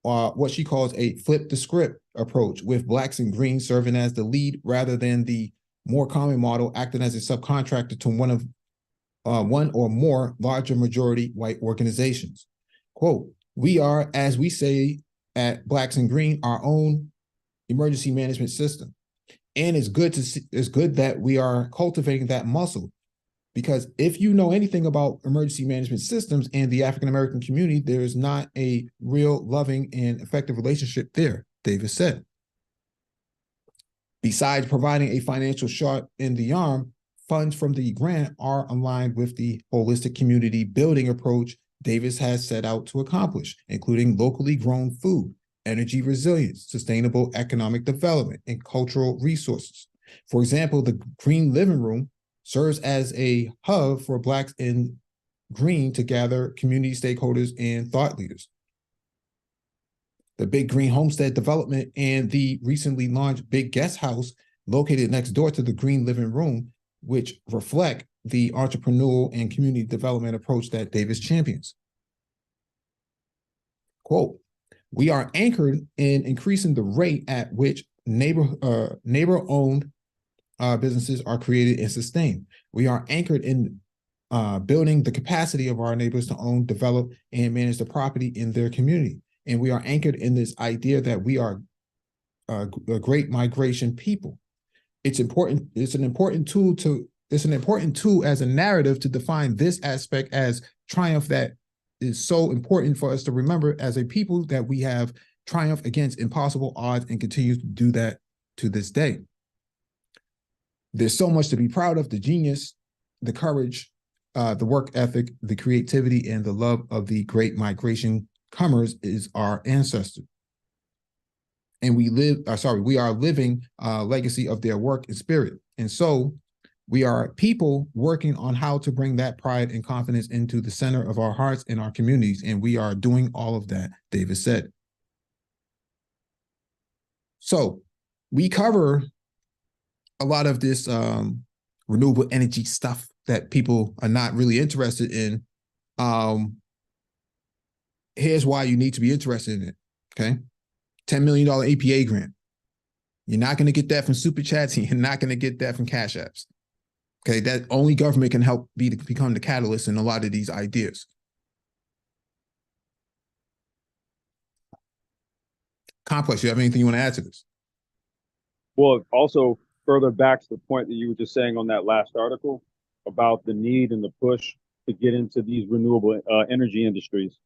what she calls a flip the script approach, with blacks and greens serving as the lead rather than the more common model acting as a subcontractor to one or more larger majority white organizations. Quote, we are, as we say at Blacks and Green, our own emergency management system. And it's good that we are cultivating that muscle, because if you know anything about emergency management systems and the African-American community, there is not a real loving and effective relationship there, Davis said. Besides providing a financial shot in the arm, funds from the grant are aligned with the holistic community building approach Davis has set out to accomplish, including locally grown food, energy resilience, sustainable economic development, and cultural resources. For example, the Green Living Room serves as a hub for Blacks in Green to gather community stakeholders and thought leaders. The Big Green Homestead development and the recently launched Big Guest House located next door to the Green Living Room, which reflect the entrepreneurial and community development approach that Davis champions. Quote, we are anchored in increasing the rate at which neighbor-owned businesses are created and sustained. We are anchored in building the capacity of our neighbors to own, develop, and manage the property in their community. And we are anchored in this idea that we are a great migration people. It's important. It's an important tool as a narrative to define this aspect as triumph that is so important for us to remember as a people, that we have triumphed against impossible odds and continue to do that to this day. There's so much to be proud of: the genius, the courage, the work ethic, the creativity, and the love of the great migration comers is our ancestor. And we are living a legacy of their work and spirit. And so we are people working on how to bring that pride and confidence into the center of our hearts and our communities. And we are doing all of that, Davis said. So we cover a lot of this renewable energy stuff that people are not really interested in. Here's why you need to be interested in it, okay? $10 million EPA grant. You're not going to get that from Super Chats. You're not going to get that from Cash Apps. Okay, that only government can help become the catalyst in a lot of these ideas. Complex, you have anything you want to add to this? Well, it also further backs the point that you were just saying on that last article about the need and the push to get into these renewable energy industries.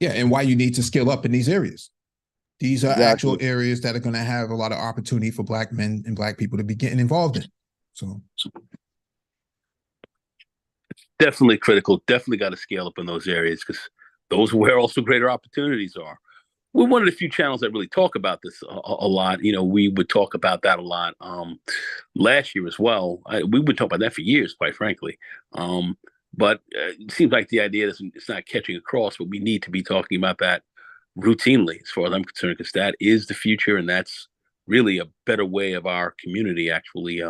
Yeah, and why you need to scale up in these areas. These are Exactly. actual areas that are going to have a lot of opportunity for Black men and Black people to be getting involved in. So definitely critical. Definitely got to scale up in those areas, because those are where also greater opportunities are. We're one of the few channels that really talk about this a lot. You know, we would talk about that a lot last year as well. We would talk about that for years, quite frankly. But it seems like the idea it's not catching across, but we need to be talking about that routinely, as far as I'm concerned, because that is the future, and that's really a better way of our community actually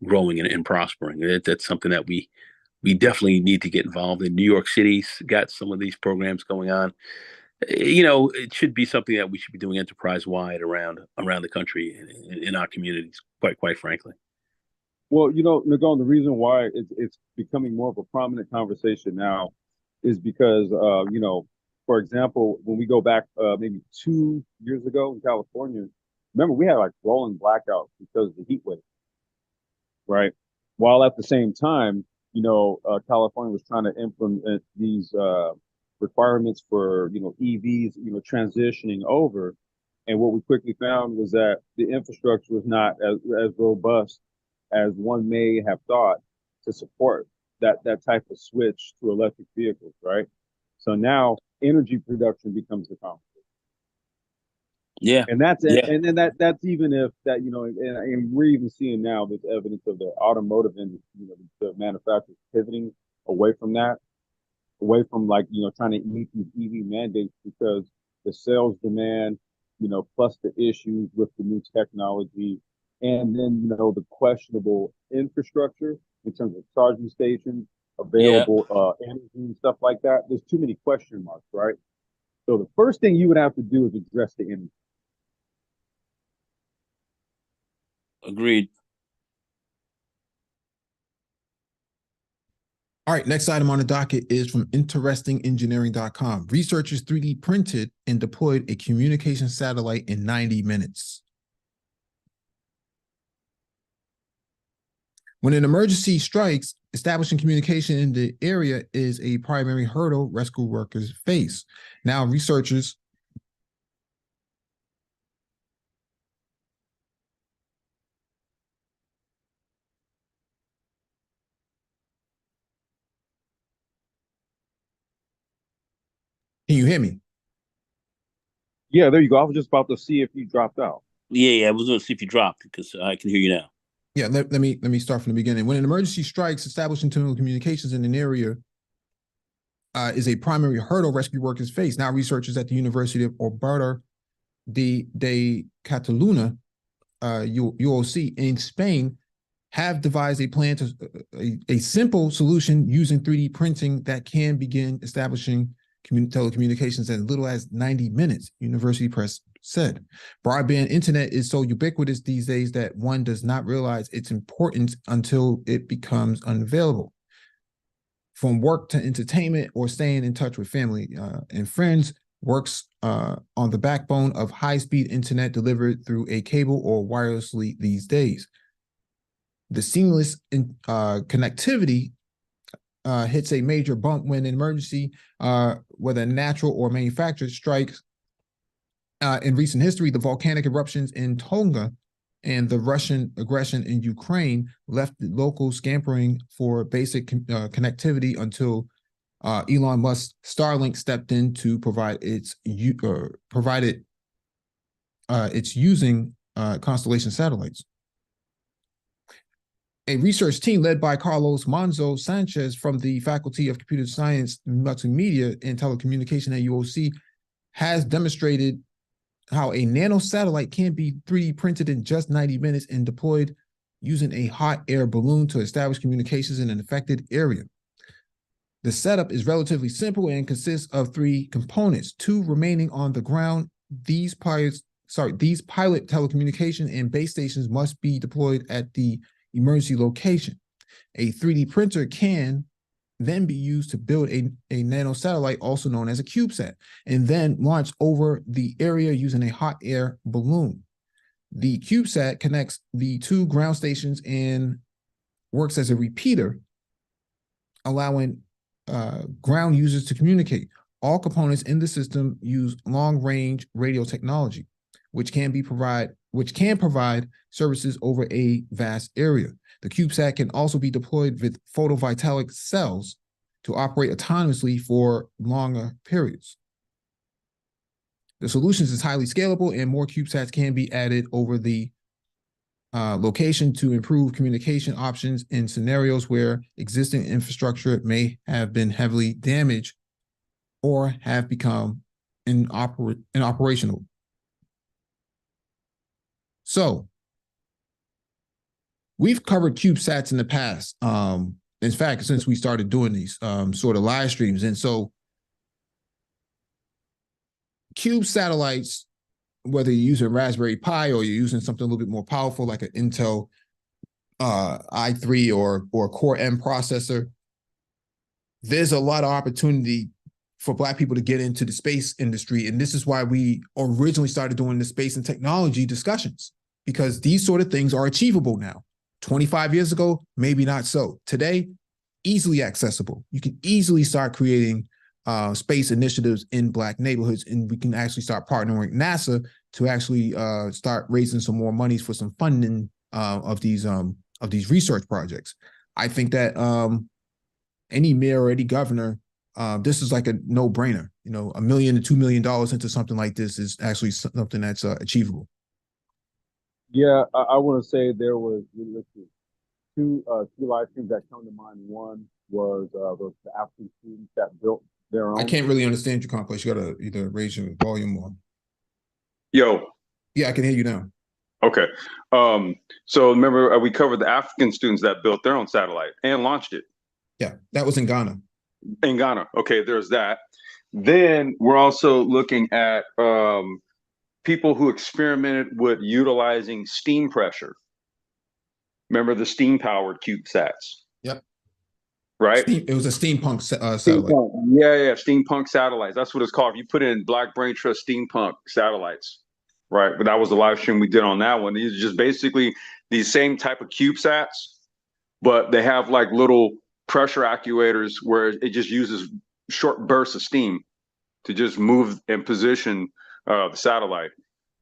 growing and prospering. That's something that we definitely need to get involved in. New York City's got some of these programs going on. You know, it should be something that we should be doing enterprise-wide around the country, in our communities, quite frankly. Well, you know, Nagon, the reason why it's becoming more of a prominent conversation now is because, you know, for example, when we go back maybe 2 years ago in California, remember we had like rolling blackouts because of the heat wave, right? While at the same time, you know, California was trying to implement these requirements for, you know, EVs, you know, transitioning over. And what we quickly found was that the infrastructure was not as robust as one may have thought to support that type of switch to electric vehicles, right? So now energy production becomes the conflict. Yeah, and that's yeah. and then that's even if that, you know, and we're even seeing now this evidence of the automotive industry, you know, the manufacturers pivoting away from that, away from, like, you know, trying to meet these EV mandates, because the sales demand, you know, plus the issues with the new technology, and then, you know, the questionable infrastructure in terms of charging stations, available energy and stuff like that. There's too many question marks, right? So the first thing you would have to do is address the image. Agreed. All right, next item on the docket is from interestingengineering.com. Researchers 3D printed and deployed a communication satellite in 90 minutes. When an emergency strikes, establishing communication in the area is a primary hurdle rescue workers face. Now, researchers can you hear me? Yeah, there you go. I was just about to see if you dropped out. Yeah, I was going to see if you dropped because I can hear you now. Yeah, let me start from the beginning. When an emergency strikes, establishing telecommunications in an area is a primary hurdle rescue workers face. Now, researchers at the University of Alberta de Catalunya, UOC, in Spain, have devised a plan to a simple solution using 3D printing that can begin establishing telecommunications in as little as 90 minutes, University Press said. Broadband internet is so ubiquitous these days that one does not realize its importance until it becomes unavailable. From work to entertainment or staying in touch with family and friends, works on the backbone of high-speed internet delivered through a cable or wirelessly these days. The seamless connectivity hits a major bump when an emergency, whether natural or manufactured, strikes. In recent history, the volcanic eruptions in Tonga and the Russian aggression in Ukraine left the locals scampering for basic connectivity until Elon Musk Starlink stepped in to provide its using constellation satellites. A research team led by Carlos Monzo Sanchez from the Faculty of Computer Science, Multimedia, and Telecommunication at UOC has demonstrated how a nano satellite can be 3D printed in just 90 minutes and deployed using a hot air balloon to establish communications in an affected area. The setup is relatively simple and consists of three components, two remaining on the ground. These pilot telecommunication and base stations must be deployed at the emergency location. A 3D printer can then be used to build a nano satellite, also known as a CubeSat, and then launch over the area using a hot air balloon. The CubeSat connects the two ground stations and works as a repeater, allowing ground users to communicate. All components in the system use long-range radio technology, which can provide services over a vast area. The CubeSat can also be deployed with photovoltaic cells to operate autonomously for longer periods. The solution is highly scalable, and more CubeSats can be added over the location to improve communication options in scenarios where existing infrastructure may have been heavily damaged or have become inoperational. So, we've covered CubeSats in the past. In fact, since we started doing these sort of live streams. And so Cube satellites, whether you're using Raspberry Pi or you're using something a little bit more powerful like an Intel i3 or Core M processor, there's a lot of opportunity for Black people to get into the space industry. And this is why we originally started doing the space and technology discussions, because these sort of things are achievable now. 25 years ago, maybe not so. Today, easily accessible. You can easily start creating space initiatives in Black neighborhoods, and we can actually start partnering with NASA to actually start raising some more monies for some funding of these research projects. I think that any mayor or any governor, this is like a no-brainer. You know, $1 million to $2 million into something like this is actually something that's achievable. Yeah, I want to say there was two live streams that come to mind. One was the African students that built their own. I can't really understand you, Complex. You gotta either raise your volume more. Yo. Yeah, I can hear you now. Okay. So remember, we covered the African students that built their own satellite and launched it. Yeah, that was in Ghana. In Ghana. Okay, there's that. Then we're also looking at people who experimented with utilizing steam pressure. Remember the steam powered CubeSats? Yep. Right? It was a steampunk satellite. Steampunk. Yeah, steampunk satellites. That's what it's called. If you put in Black Brain Trust steampunk satellites, right? But that was the live stream we did on that one. These are just basically these same type of CubeSats, but they have like little pressure actuators where it just uses short bursts of steam to just move and position the satellite.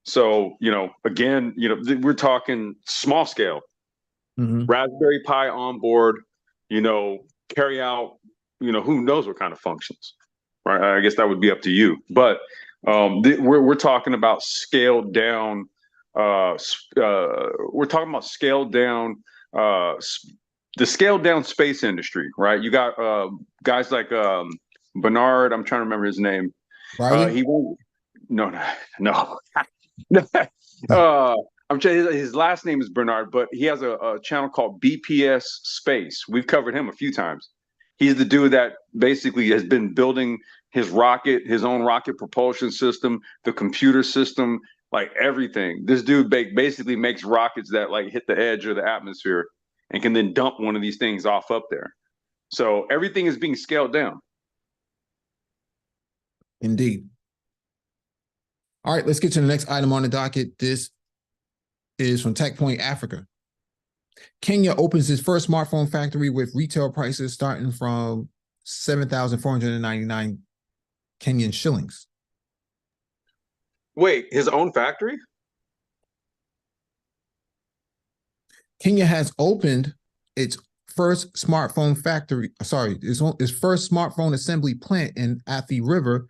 So, again, we're talking small scale, Raspberry Pi on board, carry out, who knows what kind of functions, right? I guess that would be up to you. But we're talking about scaled down. We're talking about scaled down, the scaled down space industry, right? You got guys like Bernard. I'm trying to remember his name. He won't. No. I'm trying. His last name is Bernard, but he has a channel called BPS Space. We've covered him a few times. He's the dude that basically has been building his own rocket propulsion system, the computer system, like everything. This dude basically makes rockets that like hit the edge of the atmosphere and can then dump one of these things off up there. So everything is being scaled down. Indeed. All right, let's get to the next item on the docket. This is from TechPoint Africa. Kenya opens its first smartphone factory with retail prices starting from 7,499 Kenyan shillings. Wait, his own factory? Kenya has opened its first smartphone factory, its first smartphone assembly plant in Athi River,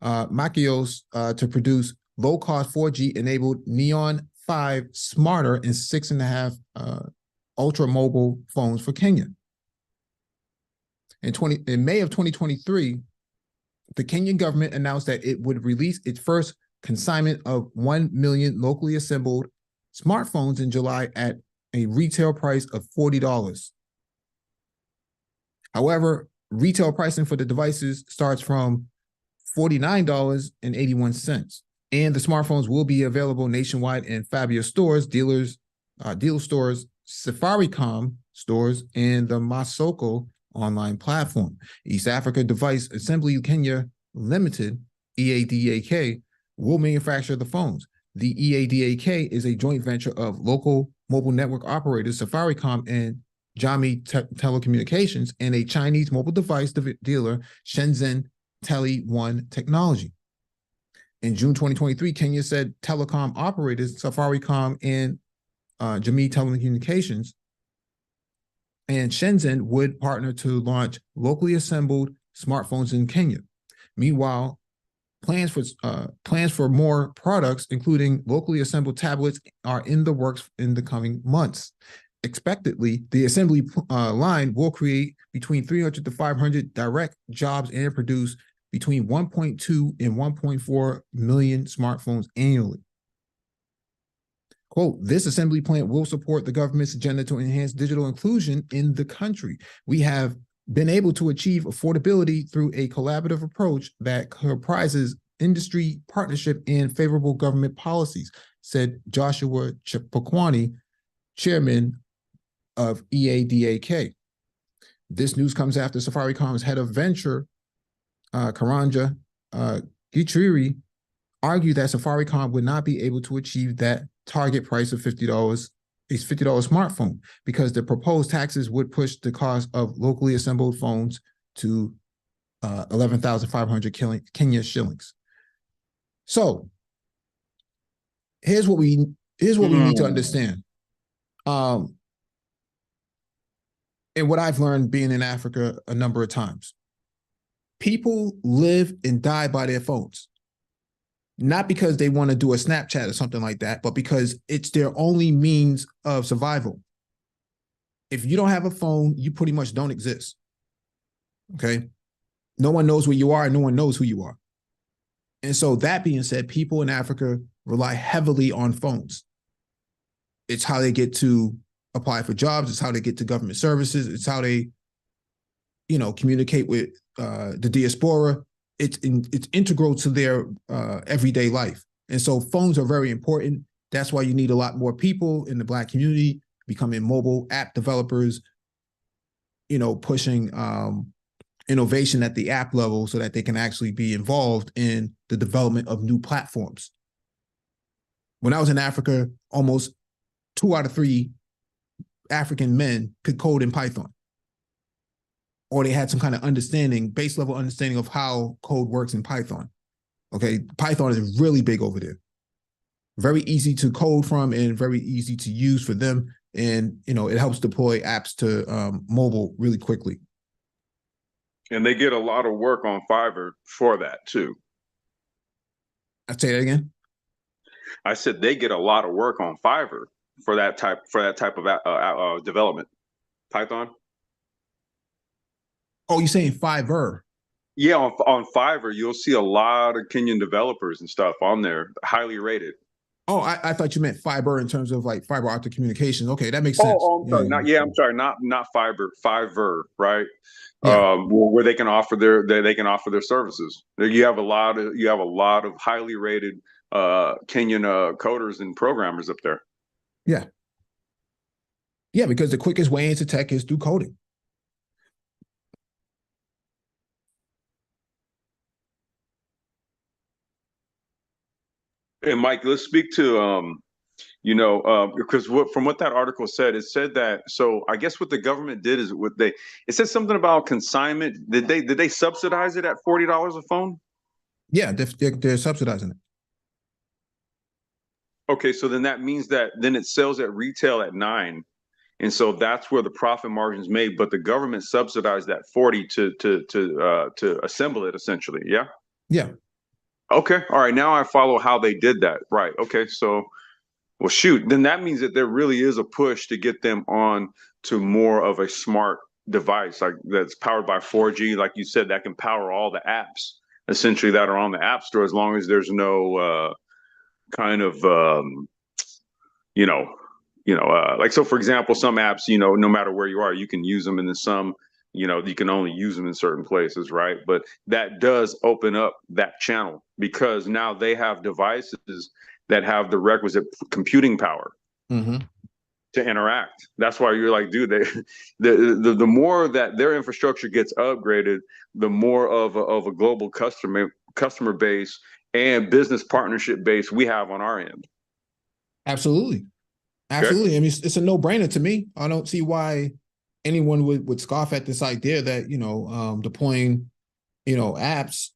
Makios, to produce low-cost 4G-enabled Neon 5 smarter and 6.5 ultra-mobile phones for Kenya. In May of 2023, the Kenyan government announced that it would release its first consignment of 1 million locally assembled smartphones in July at a retail price of $40. However, retail pricing for the devices starts from $49.81. And the smartphones will be available nationwide in Fabia stores, dealer stores, Safaricom stores, and the Masoko online platform. East Africa Device Assembly Kenya Limited, EADAK, will manufacture the phones. The EADAK is a joint venture of local mobile network operators Safaricom and Jami Telecommunications and a Chinese mobile device dealer Shenzhen Tele One Technology. In June 2023, Kenya said telecom operators Safaricom and Jami Telecommunications and Shenzhen would partner to launch locally assembled smartphones in Kenya. Meanwhile, plans for more products, including locally assembled tablets, are in the works in the coming months. Expectedly, the assembly line will create between 300 to 500 direct jobs and produce between 1.2 and 1.4 million smartphones annually. Quote, this assembly plant will support the government's agenda to enhance digital inclusion in the country. We have been able to achieve affordability through a collaborative approach that comprises industry partnership and favorable government policies, said Joshua Chapakwani, chairman of EADAK. This news comes after Safaricom's head of venture, Karanja Gichiri, argued that Safaricom would not be able to achieve that target price of $50, a $50 smartphone, because the proposed taxes would push the cost of locally assembled phones to 11,500 Kenya shillings. So here's what we need to understand. And what I've learned being in Africa a number of times. People live and die by their phones. Not because they want to do a Snapchat or something like that, but because it's their only means of survival. If you don't have a phone, you pretty much don't exist. Okay? No one knows where you are, and no one knows who you are. And so that being said, people in Africa rely heavily on phones. It's how they get to apply for jobs. It's how they get to government services. It's how they, communicate with the diaspora. it's integral to their everyday life. And so phones are very important. That's why you need a lot more people in the Black community becoming mobile app developers, pushing innovation at the app level so that they can actually be involved in the development of new platforms. When I was in Africa, almost 2 out of 3 African men could code in Python, or they had some kind of base level understanding of how code works in Python. Okay, Python is really big over there. Very easy to code from and very easy to use for them. And, it helps deploy apps to mobile really quickly. And they get a lot of work on Fiverr for that too. I'll say that again. I said they get a lot of work on Fiverr for that type of development. Python. Oh, you're saying Fiverr? Yeah, on Fiverr, you'll see a lot of Kenyan developers and stuff on there, highly rated. Oh, I thought you meant fiber in terms of like fiber optic communication. Okay, that makes sense. Oh, I'm sorry. I'm sorry. Not Fiverr, right? Yeah. Where they can offer their services. You have a lot of highly rated Kenyan coders and programmers up there. Yeah. Yeah, because the quickest way into tech is through coding. And Mike, let's speak to because from what that article said, it said that, so I guess what the government did is it said something about consignment. Did they subsidize it at $40 a phone? Yeah, they're subsidizing it. Okay, so then that means that then it sells at retail at $9, and so that's where the profit margin's made. But the government subsidized that 40 to assemble it, essentially. Yeah. Yeah. Okay. All right. Now I follow how they did that. Right. Okay. So, well, shoot. Then that means that there really is a push to get them on to more of a smart device, like that's powered by 4G, like you said, that can power all the apps essentially that are on the App Store, as long as there's no like, so for example, some apps, no matter where you are, you can use them, and then some, you can only use them in certain places, right? But that does open up that channel, because now they have devices that have the requisite computing power to interact. That's why you're like, dude, the more that their infrastructure gets upgraded, the more of a global customer base and business partnership base we have on our end. Absolutely. Absolutely. Okay. I mean, it's a no-brainer to me. I don't see why anyone would scoff at this idea that, deploying, apps,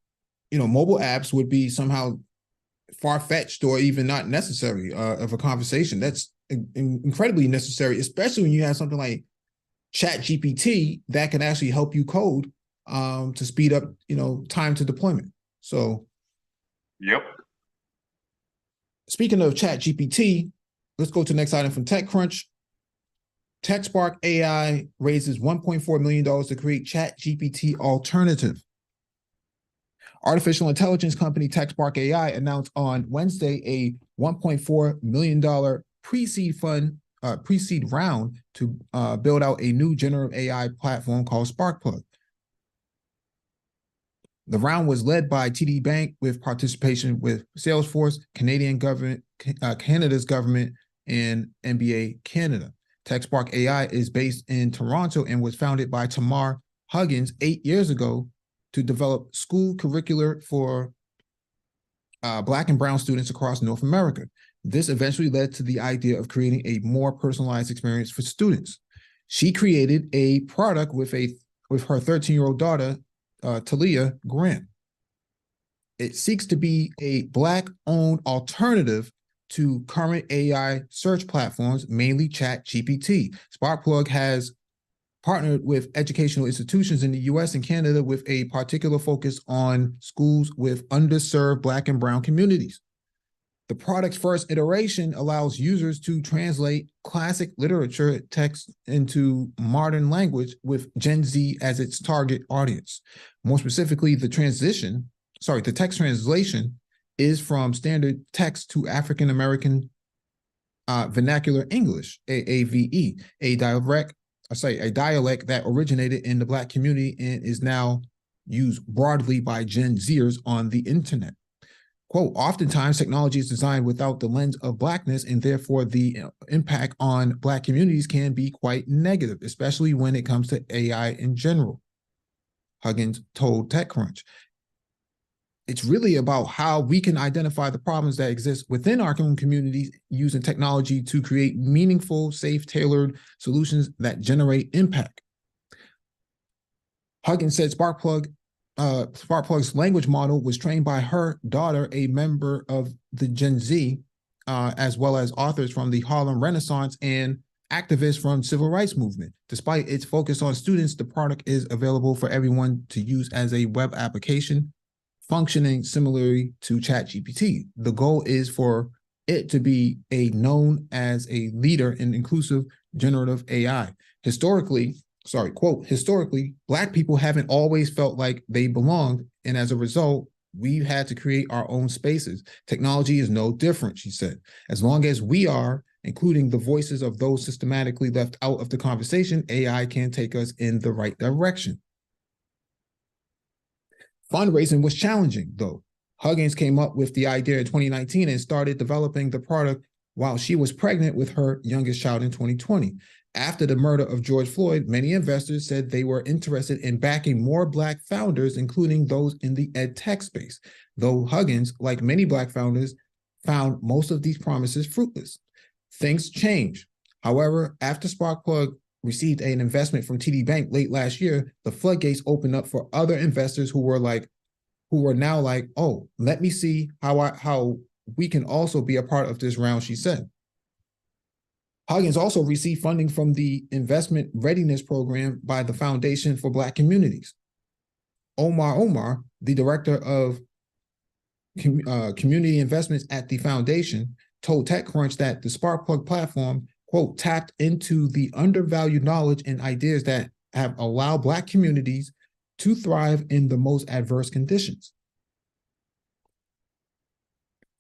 mobile apps would be somehow far-fetched or even not necessary of a conversation. That's incredibly necessary, especially when you have something like ChatGPT that can actually help you code to speed up, time to deployment. So, yep. Speaking of ChatGPT, let's go to the next item from TechCrunch. TechSpark AI raises $1.4 million to create ChatGPT alternative. Artificial intelligence company TechSpark AI announced on Wednesday a $1.4 million pre-seed round to build out a new generative AI platform called Sparkplug. The round was led by TD Bank with participation with Salesforce, Canadian government, Canada's government, and NBA Canada. TechSpark AI is based in Toronto and was founded by Tamar Huggins 8 years ago to develop school curricular for Black and Brown students across North America. This eventually led to the idea of creating a more personalized experience for students. She created a product with her 13-year-old daughter, Talia Grant. It seeks to be a Black-owned alternative to current AI search platforms, mainly ChatGPT. Sparkplug has partnered with educational institutions in the US and Canada with a particular focus on schools with underserved Black and Brown communities. The product's first iteration allows users to translate classic literature text into modern language with Gen Z as its target audience. More specifically, the text translation is from standard text to African American vernacular English, AAVE, a dialect that originated in the Black community and is now used broadly by Gen Zers on the internet. Quote, oftentimes technology is designed without the lens of Blackness, and therefore the impact on Black communities can be quite negative, especially when it comes to AI in general, Huggins told TechCrunch. It's really about how we can identify the problems that exist within our own communities using technology to create meaningful, safe, tailored solutions that generate impact. Huggins said Sparkplug's language model was trained by her daughter, a member of the Gen Z, as well as authors from the Harlem Renaissance and activists from civil rights movement. Despite its focus on students, the product is available for everyone to use as a web application, functioning similarly to ChatGPT. The goal is for it to be known as a leader in inclusive generative AI. Historically, Black people haven't always felt like they belonged, and as a result, we've had to create our own spaces. Technology is no different, she said. As long as we are including the voices of those systematically left out of the conversation, AI can take us in the right direction. Fundraising was challenging, though. Huggins came up with the idea in 2019 and started developing the product while she was pregnant with her youngest child in 2020. After the murder of George Floyd, many investors said they were interested in backing more Black founders, including those in the ed tech space, though Huggins, like many Black founders, found most of these promises fruitless. Things changed. However, after Sparkplug received an investment from TD Bank late last year, the floodgates opened up for other investors who were now like, oh, let me see how we can also be a part of this round, she said. Huggins also received funding from the Investment Readiness Program by the Foundation for Black Communities. Omar, the director of community investments at the foundation, told TechCrunch that the Sparkplug platform, quote, tapped into the undervalued knowledge and ideas that have allowed Black communities to thrive in the most adverse conditions.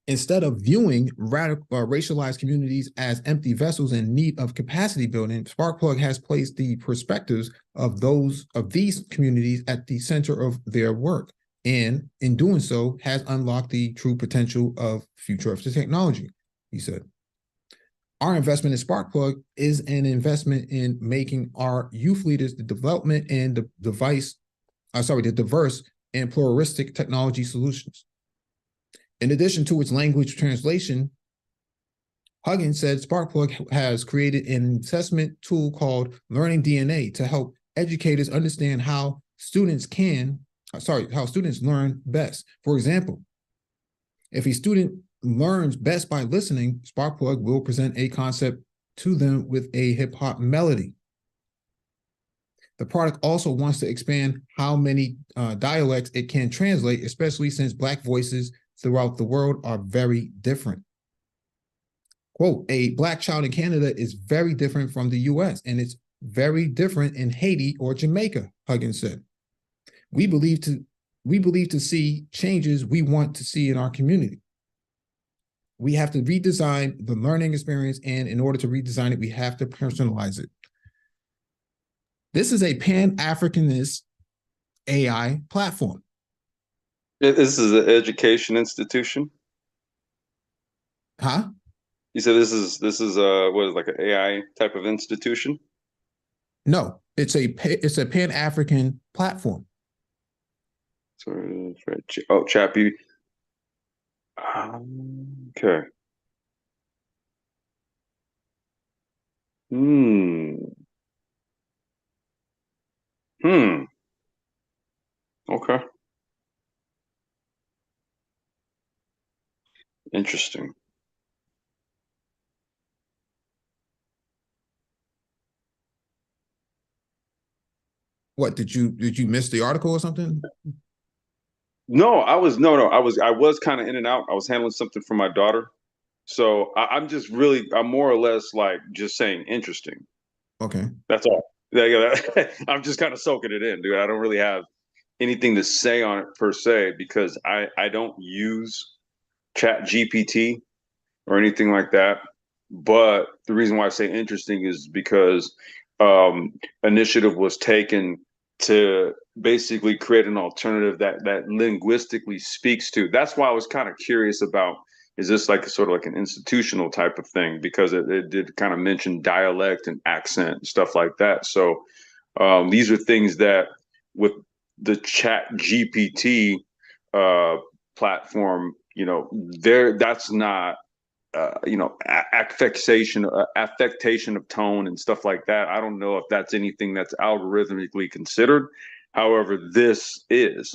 Instead of viewing racialized communities as empty vessels in need of capacity building, Sparkplug has placed the perspectives of these communities at the center of their work, and in doing so, has unlocked the true potential of future of the technology, he said. Our investment in Sparkplug is an investment in making our youth leaders the development and the diverse and pluralistic technology solutions. In addition to its language translation, Huggins said Sparkplug has created an assessment tool called Learning DNA to help educators understand how students learn best. For example, if a student learns best by listening, Sparkplug will present a concept to them with a hip hop melody. The product also wants to expand how many dialects it can translate, especially since Black voices throughout the world are very different. Quote, a Black child in Canada is very different from the US, and it's very different in Haiti or Jamaica, Huggins said. We believe to see changes we want to see in our community. We have to redesign the learning experience, and in order to redesign it, we have to personalize it. This is a Pan-Africanist AI platform. This is an education institution. Huh? You said this is what is like an AI type of institution? No, it's a Pan-African platform. So, oh, Chappie. Okay. Okay. Interesting. What, did you miss the article or something? No, I was kind of in and out. I was handling something for my daughter. So I'm more or less like just saying interesting. Okay. That's all. I'm just kind of soaking it in, dude. I don't really have anything to say on it per se because I don't use Chat GPT or anything like that. But the reason why I say interesting is because initiative was taken to basically create an alternative that linguistically speaks to. That's why I was kind of curious about, is this like sort of like an institutional type of thing, because it did kind of mention dialect and accent and stuff like that. So these are things that with the Chat GPT platform, that's not affectation of tone and stuff like that. I don't know if that's anything that's algorithmically considered. However, this is.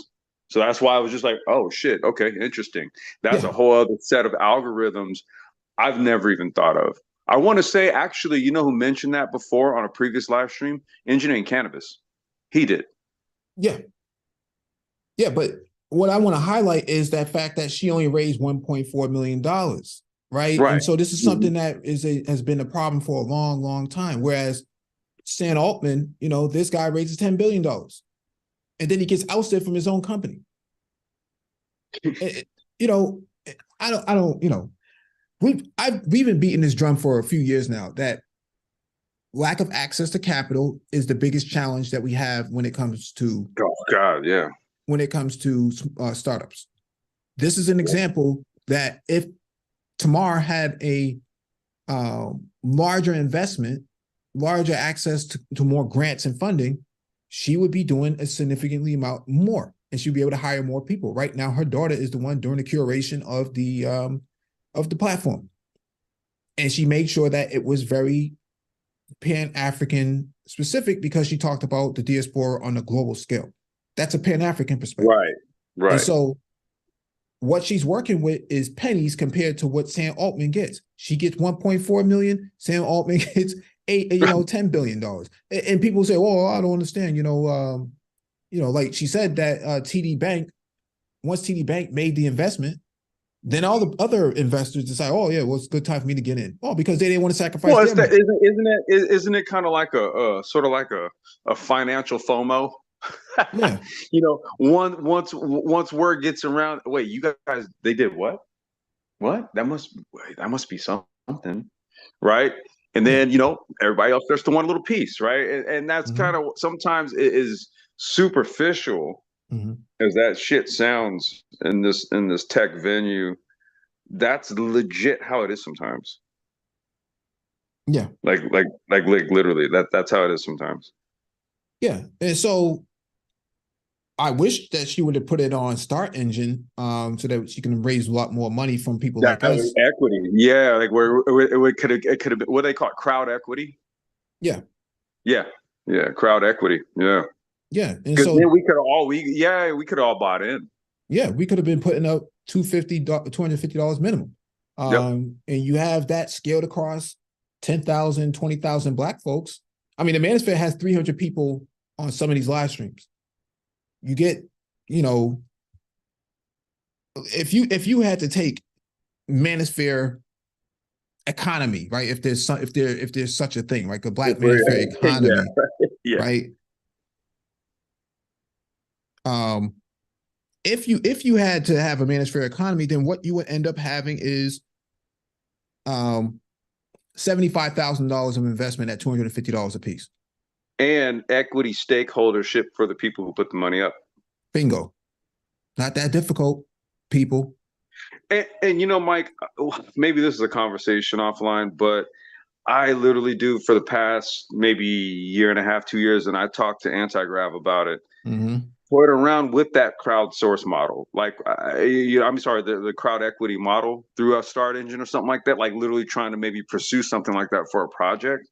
So that's why I was just like, oh shit, okay, interesting. That's a whole other set of algorithms I've never even thought of. I want to say, actually, you know who mentioned that before on a previous live stream? Engineering Cannabis. He did. Yeah. Yeah, but what I want to highlight is that fact that she only raised $1.4 million, right? Right. And so this is something that has been a problem for a long, long time. Whereas Sam Altman, this guy raises $10 billion. And then he gets ousted from his own company. I don't, we've been beating this drum for a few years now that lack of access to capital is the biggest challenge that we have when it comes to startups. This is an example that if Tamar had a larger investment, larger access to more grants and funding, she would be doing a significantly amount more, and she'd be able to hire more people. Right now, her daughter is the one doing the curation of the platform, and she made sure that it was very Pan-African specific because she talked about the diaspora on a global scale. That's a Pan-African perspective, right? And so what she's working with is pennies compared to what Sam Altman gets. She gets 1.4 million. Sam Altman gets $10 billion. And people say, well, I don't understand, like she said that TD Bank, once TD Bank made the investment, then all the other investors decide, oh yeah, well, it's a good time for me to get in. Oh, because they didn't want to sacrifice. Well, isn't it kind of like a sort of like a financial FOMO? Yeah. Once word gets around, wait, you guys, they did what? That must be something, right? And then everybody else starts to want a little piece, right? And that's kind of sometimes it is superficial as that shit sounds in this tech venue. That's legit how it is sometimes. Yeah, like literally that's how it is sometimes. Yeah, and so I wish that she would have put it on Start Engine, so that she can raise a lot more money from people like us. Equity, yeah, like where it could have been what they call it, crowd equity. Yeah, crowd equity. Yeah, and so then we could all bought in. Yeah, we could have been putting up $250 minimum. And you have that scaled across 10,000, 20,000 Black folks. I mean, the Manosphere has 300 people on some of these live streams. You get, if you had to take Manosphere economy, right? If there's such a thing, like a Black Manosphere economy, right? If you had to have a Manosphere economy, then what you would end up having is $75,000 of investment at $250 a piece. And equity stakeholdership for the people who put the money up. Bingo. Not that difficult, people. And Mike, maybe this is a conversation offline, but I literally do for the past maybe year and a half, 2 years, and I talked to Anti-Grav about it. Put around with that crowdsource model, like the crowd equity model through a Start Engine or something like that, like literally trying to maybe pursue something like that for a project.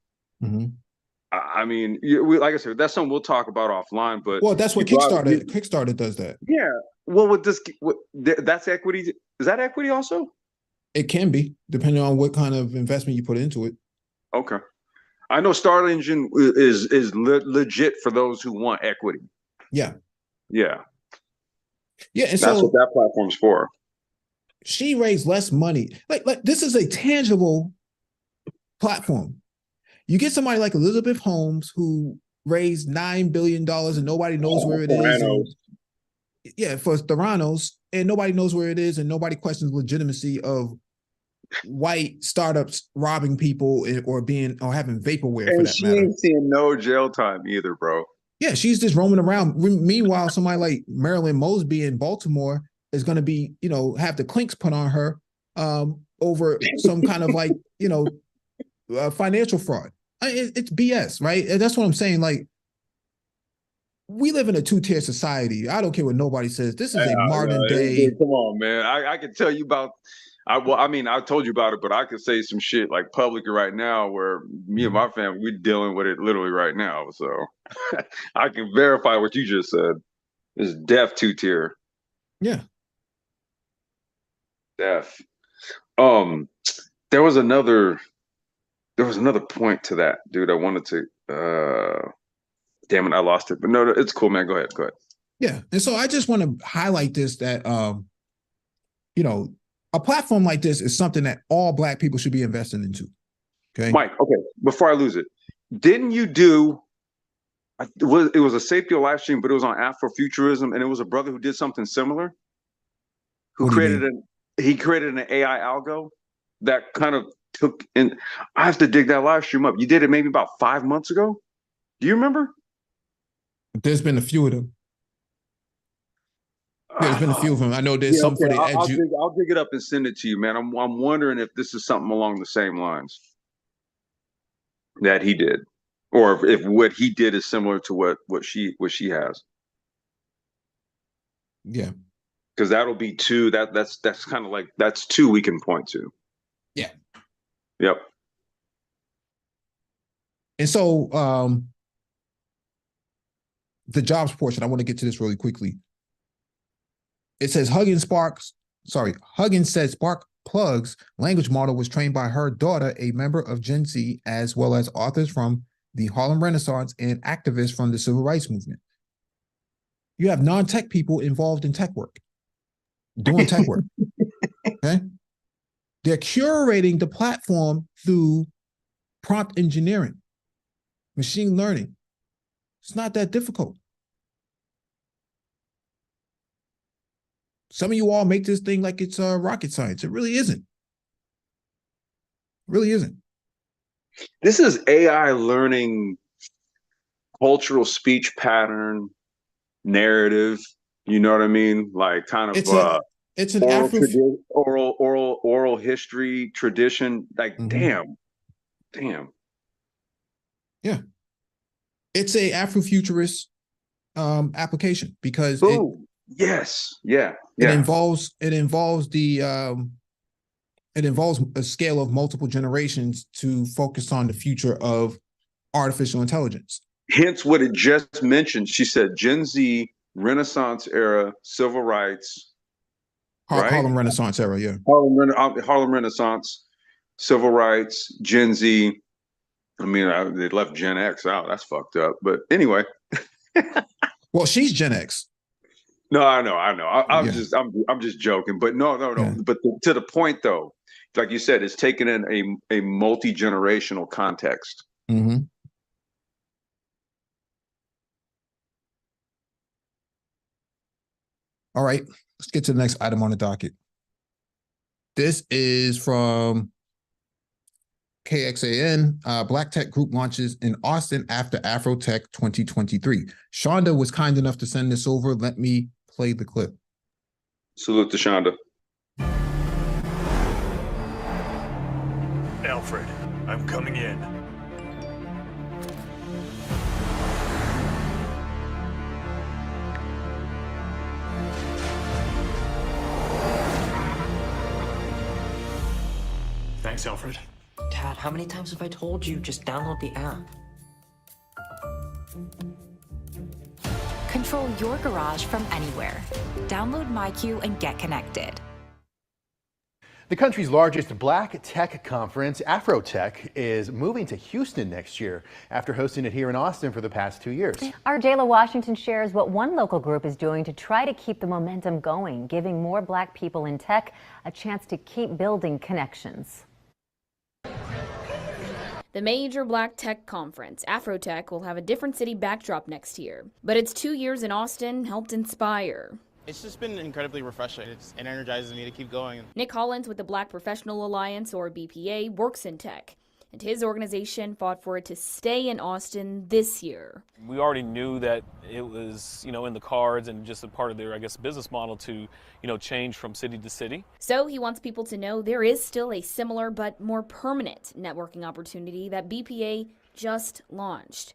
I mean, like I said, that's something we'll talk about offline. But that's what Kickstarter does that. Yeah. Well, that's equity. Is that equity also? It can be, depending on what kind of investment you put into it. Okay. I know Start Engine is legit for those who want equity. Yeah. Yeah. Yeah, and that's what that platform's for. She raised less money. Like this is a tangible platform. You get somebody like Elizabeth Holmes who raised $9 billion and nobody knows where it is. And, for Theranos, and nobody knows where it is, and nobody questions the legitimacy of white startups robbing people or having vaporware. And for that she matter. ain't seeing no jail time either, bro. Yeah, she's just roaming around. Meanwhile, somebody like Marilyn Mosby in Baltimore is going to be, have the clinks put on her over some kind of like, financial fraud. It's BS, right? And that's what I'm saying. Like, we live in a two-tier society. I don't care what nobody says. This is a modern day. Come on, man. I can tell you about. I told you about it, but I could say some shit like publicly right now where me and my family, we're dealing with it literally right now. So I can verify what you just said. It's def two-tier. Yeah. Def. There was another point to that, dude. I wanted to damn it, I lost it. But no, it's cool, man. Go ahead. Yeah. And so I just want to highlight this, that a platform like this is something that all Black people should be investing into. Okay. Mike, okay, before I lose it, didn't you do it was a Sapio live stream, but it was on Afrofuturism, and it was a brother who did something similar, who created an AI algo that kind of took in. I have to dig that live stream up. You did it maybe about 5 months ago. Do you remember? There's been a few of them. There's been a few of them. I know there's some for the I'll dig it up and send it to you, man. I'm wondering if this is something along the same lines that he did, or if what he did is similar to what she has. Yeah, because that'll be two. That's kind of like that's two we can point to. Yeah. Yep. And so the jobs portion, I want to get to this really quickly. It says Huggins said Spark Plug's language model was trained by her daughter, a member of Gen Z, as well as authors from the Harlem Renaissance and activists from the Civil Rights Movement. You have non-tech people involved in tech work, doing tech work. Okay. They're curating the platform through prompt engineering, machine learning. It's not that difficult. Some of you all make this thing like it's rocket science. It really isn't. It really isn't. This is AI learning cultural speech pattern, narrative. You know what I mean? Like kind of it's an oral history tradition. Like damn. Yeah. It's a Afrofuturist application because it involves a scale of multiple generations to focus on the future of artificial intelligence. Hence what it just mentioned. She said Gen Z, Renaissance era, civil rights, Harlem Renaissance era, yeah. Harlem Renaissance, civil rights, Gen Z. I mean, they left Gen X out. That's fucked up. But anyway. Well, she's Gen X. No, I know. I'm just joking. But no. Yeah. But to the point, though, like you said, it's taken in a multi-generational context. Mm-hmm. All right, let's get to the next item on the docket. This is from KXAN. Black Tech Group launches in Austin after Afrotech 2023. Shonda was kind enough to send this over. Let me play the clip. Salute to Shonda. Alfred, I'm coming in. Thanks, Alfred. Dad, how many times have I told you just download the app? Control your garage from anywhere. Download MyQ and get connected. The country's largest black tech conference, Afrotech, is moving to Houston next year after hosting it here in Austin for the past 2 years. Our Jayla Washington shares what one local group is doing to try to keep the momentum going, giving more black people in tech a chance to keep building connections. The major black tech conference, Afrotech, will have a different city backdrop next year. But its 2 years in Austin helped inspire. It's just been incredibly refreshing. It energizes me to keep going. Nick Hollins with the Black Professional Alliance, or BPA, works in tech. and his organization fought for it to stay in Austin this year. We already knew that it was, in the cards and just a part of their, business model to, change from city to city. So he wants people to know there is still a similar but more permanent networking opportunity that BPA just launched.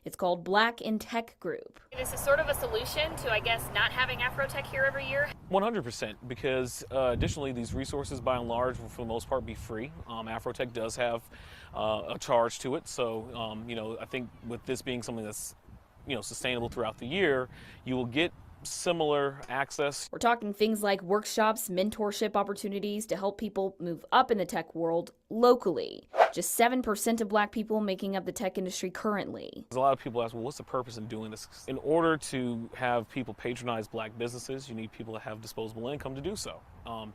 It's called Black in Tech Group. This is sort of a solution to, not having Afrotech here every year. 100%, because additionally, these resources by and large will for the most part be free. Afrotech does have a charge to it. So, I think with this being something that's, sustainable throughout the year, you will get similar access. We're talking things like workshops, mentorship opportunities to help people move up in the tech world locally. Just 7% of Black people making up the tech industry currently. A lot of people ask, well, what's the purpose in doing this? In order to have people patronize Black businesses, you need people to have disposable income to do so.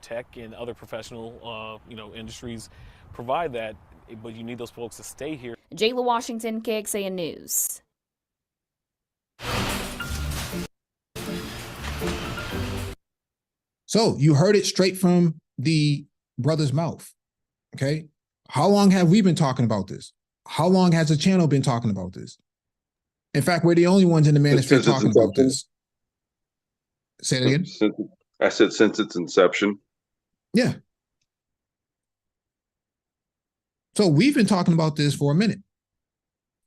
Tech and other professional, industries provide that, but you need those folks to stay here. Jayla Washington, KXAN News. So you heard it straight from the brother's mouth. Okay. How long have we been talking about this? How long has the channel been talking about this? In fact, we're the only ones in the manosphere talking about this. Say it again. I said since its inception. Yeah. So we've been talking about this for a minute,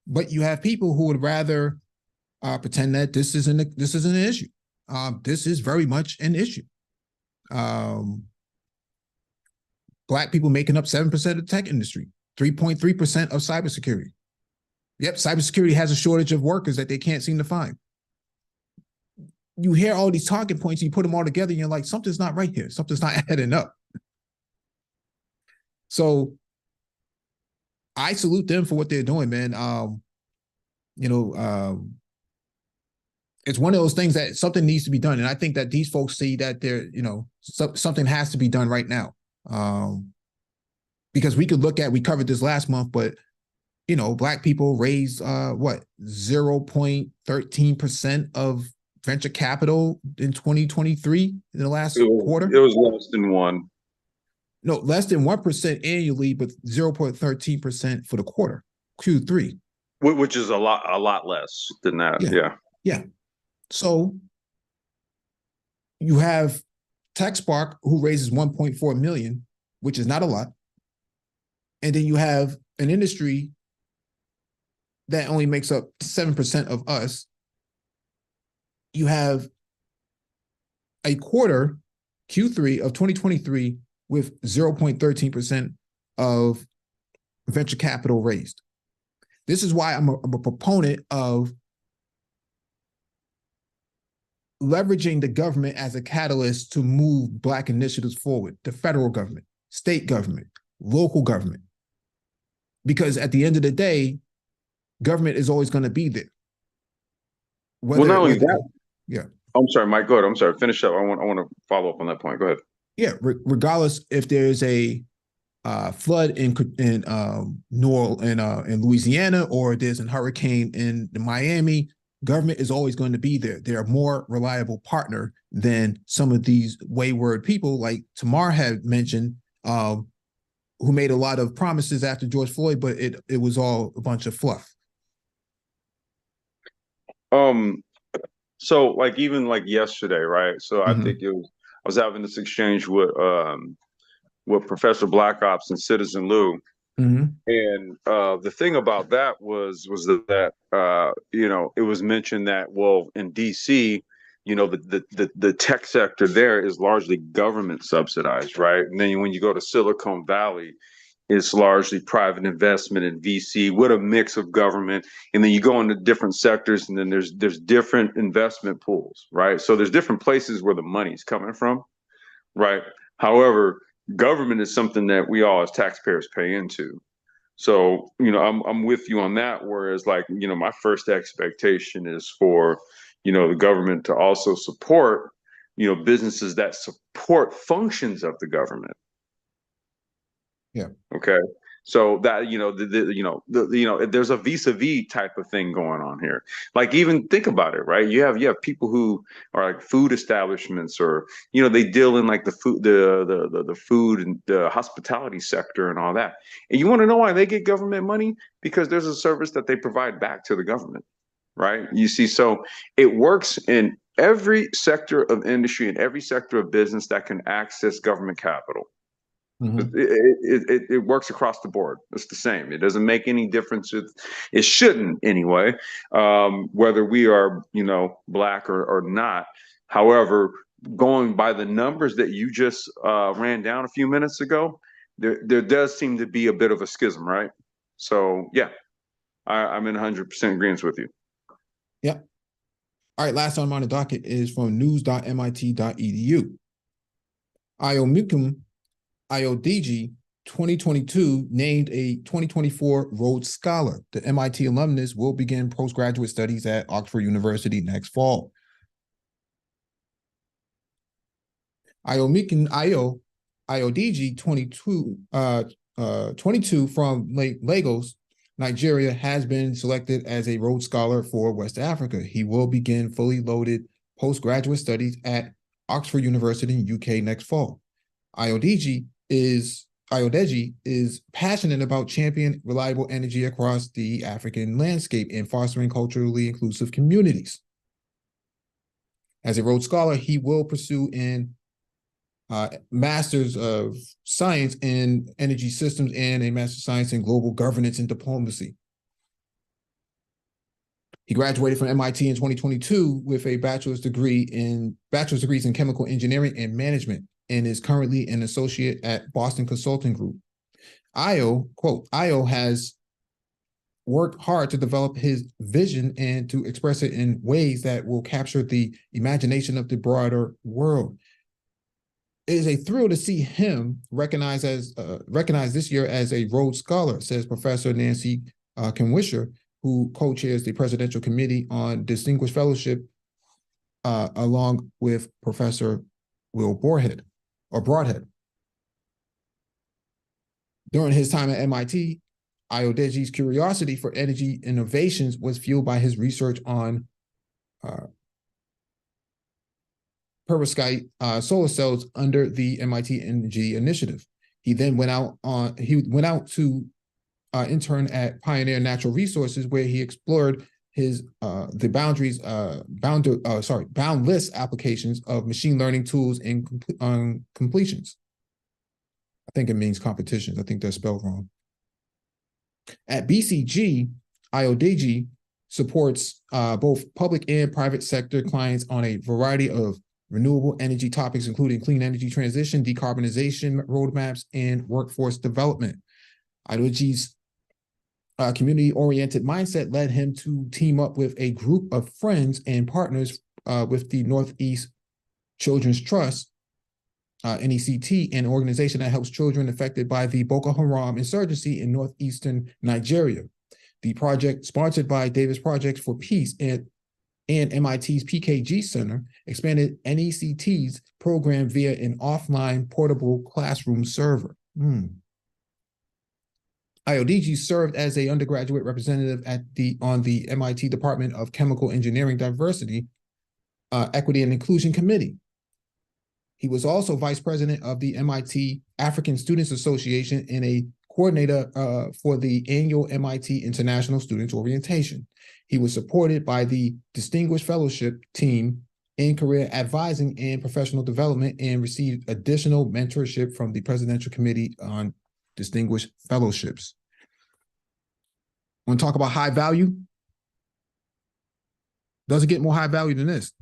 but you have people who would rather pretend that this isn't an issue. This is very much an issue. Black people making up 7% of the tech industry, 3.3% of cybersecurity. Yep, cybersecurity has a shortage of workers that they can't seem to find. You hear all these talking points, you put them all together, and you're like, something's not right here. Something's not adding up. So I salute them for what they're doing, man. It's one of those things that something needs to be done. And I think that these folks see that something has to be done right now. Because we covered this last month, but, Black people raised, 0.13% of venture capital in 2023 in the last quarter? It was less than one. No, less than 1% annually, but 0.13% for the quarter, Q3. Which is a lot less than that. Yeah. So you have TechSpark, who raises 1.4 million, which is not a lot. And then you have an industry that only makes up 7% of us. You have a quarter, Q3 of 2023, with 0.13% of venture capital raised. This is why I'm a proponent of leveraging the government as a catalyst to move Black initiatives forward, the federal government, state government, local government. Because at the end of the day, government is always going to be there. Not only that. Yeah. I'm sorry, Mike, go ahead. I'm sorry. Finish up. I want to follow up on that point. Go ahead. Yeah. Regardless if there's a flood in Louisiana, or there's a hurricane in Miami, government is always going to be there. They're a more reliable partner than some of these wayward people, like Tamar had mentioned, who made a lot of promises after George Floyd, but it was all a bunch of fluff. So even yesterday, right? So I think I was having this exchange with Professor Black Ops and Citizen Lou. And the thing about that was that it was mentioned that, well, in DC, the tech sector there is largely government subsidized, right? And then when you go to Silicon Valley, it's largely private investment in VC with a mix of government. And then you go into different sectors, and then there's different investment pools, right? So there's different places where the money's coming from, right? However, government is something that we all as taxpayers pay into. So, I'm with you on that. Whereas my first expectation is for, the government to also support, businesses that support functions of the government. Yeah. Okay. So that, there's a vis-a-vis type of thing going on here. Like, even think about it, right? You have people who are like food establishments, or, they deal in like the food, the food and the hospitality sector and all that. And you want to know why they get government money? Because there's a service that they provide back to the government, right? You see, so it works in every sector of industry and every sector of business that can access government capital. It works across the board. It's the same. It doesn't make any difference. It shouldn't anyway, whether we are, black or not. However, going by the numbers that you just ran down a few minutes ago, there does seem to be a bit of a schism, right? So yeah, I'm in 100% agreement with you. Yep. All right, last on the docket is from news.mit.edu. IODG 2022 named a 2024 Rhodes Scholar. The MIT alumnus will begin postgraduate studies at Oxford University next fall. IODG 22 from Lagos, Nigeria, has been selected as a Rhodes Scholar for West Africa. He will begin fully loaded postgraduate studies at Oxford University in UK next fall. Ayodeji is passionate about championing reliable energy across the African landscape and fostering culturally inclusive communities. As a Rhodes Scholar, he will pursue an Master's of Science in Energy Systems and a Master's of Science in Global Governance and Diplomacy. He graduated from MIT in 2022 with a bachelor's degrees in chemical engineering and management, and is currently an associate at Boston Consulting Group. Io has worked hard to develop his vision and to express it in ways that will capture the imagination of the broader world. It is a thrill to see him recognized this year as a Rhodes Scholar, says Professor Nancy Kenwisher, who co-chairs the Presidential Committee on Distinguished Fellowship, along with Professor Will Broadhead. During his time at MIT, Ayodeji's curiosity for energy innovations was fueled by his research on perovskite solar cells under the MIT Energy Initiative. He then went out to intern at Pioneer Natural Resources, where he explored the boundless applications of machine learning tools in completions. I think it means competitions. I think they're spelled wrong. At BCG, Ayodeji supports both public and private sector clients on a variety of renewable energy topics, including clean energy transition, decarbonization roadmaps, and workforce development. Ayodeji's community-oriented mindset led him to team up with a group of friends and partners with the Northeast Children's Trust, NECT, an organization that helps children affected by the Boko Haram insurgency in northeastern Nigeria. The project, sponsored by Davis Projects for Peace and MIT's PKG Center, expanded NECT's program via an offline portable classroom server. Ayodeji served as an undergraduate representative on the MIT Department of Chemical Engineering Diversity, Equity and Inclusion Committee. He was also vice president of the MIT African Students Association and a coordinator for the annual MIT International Students Orientation. He was supported by the Distinguished Fellowship team in career advising and professional development, and received additional mentorship from the Presidential Committee on Distinguished Fellowships. Want to talk about high value? Doesn't get more high value than this.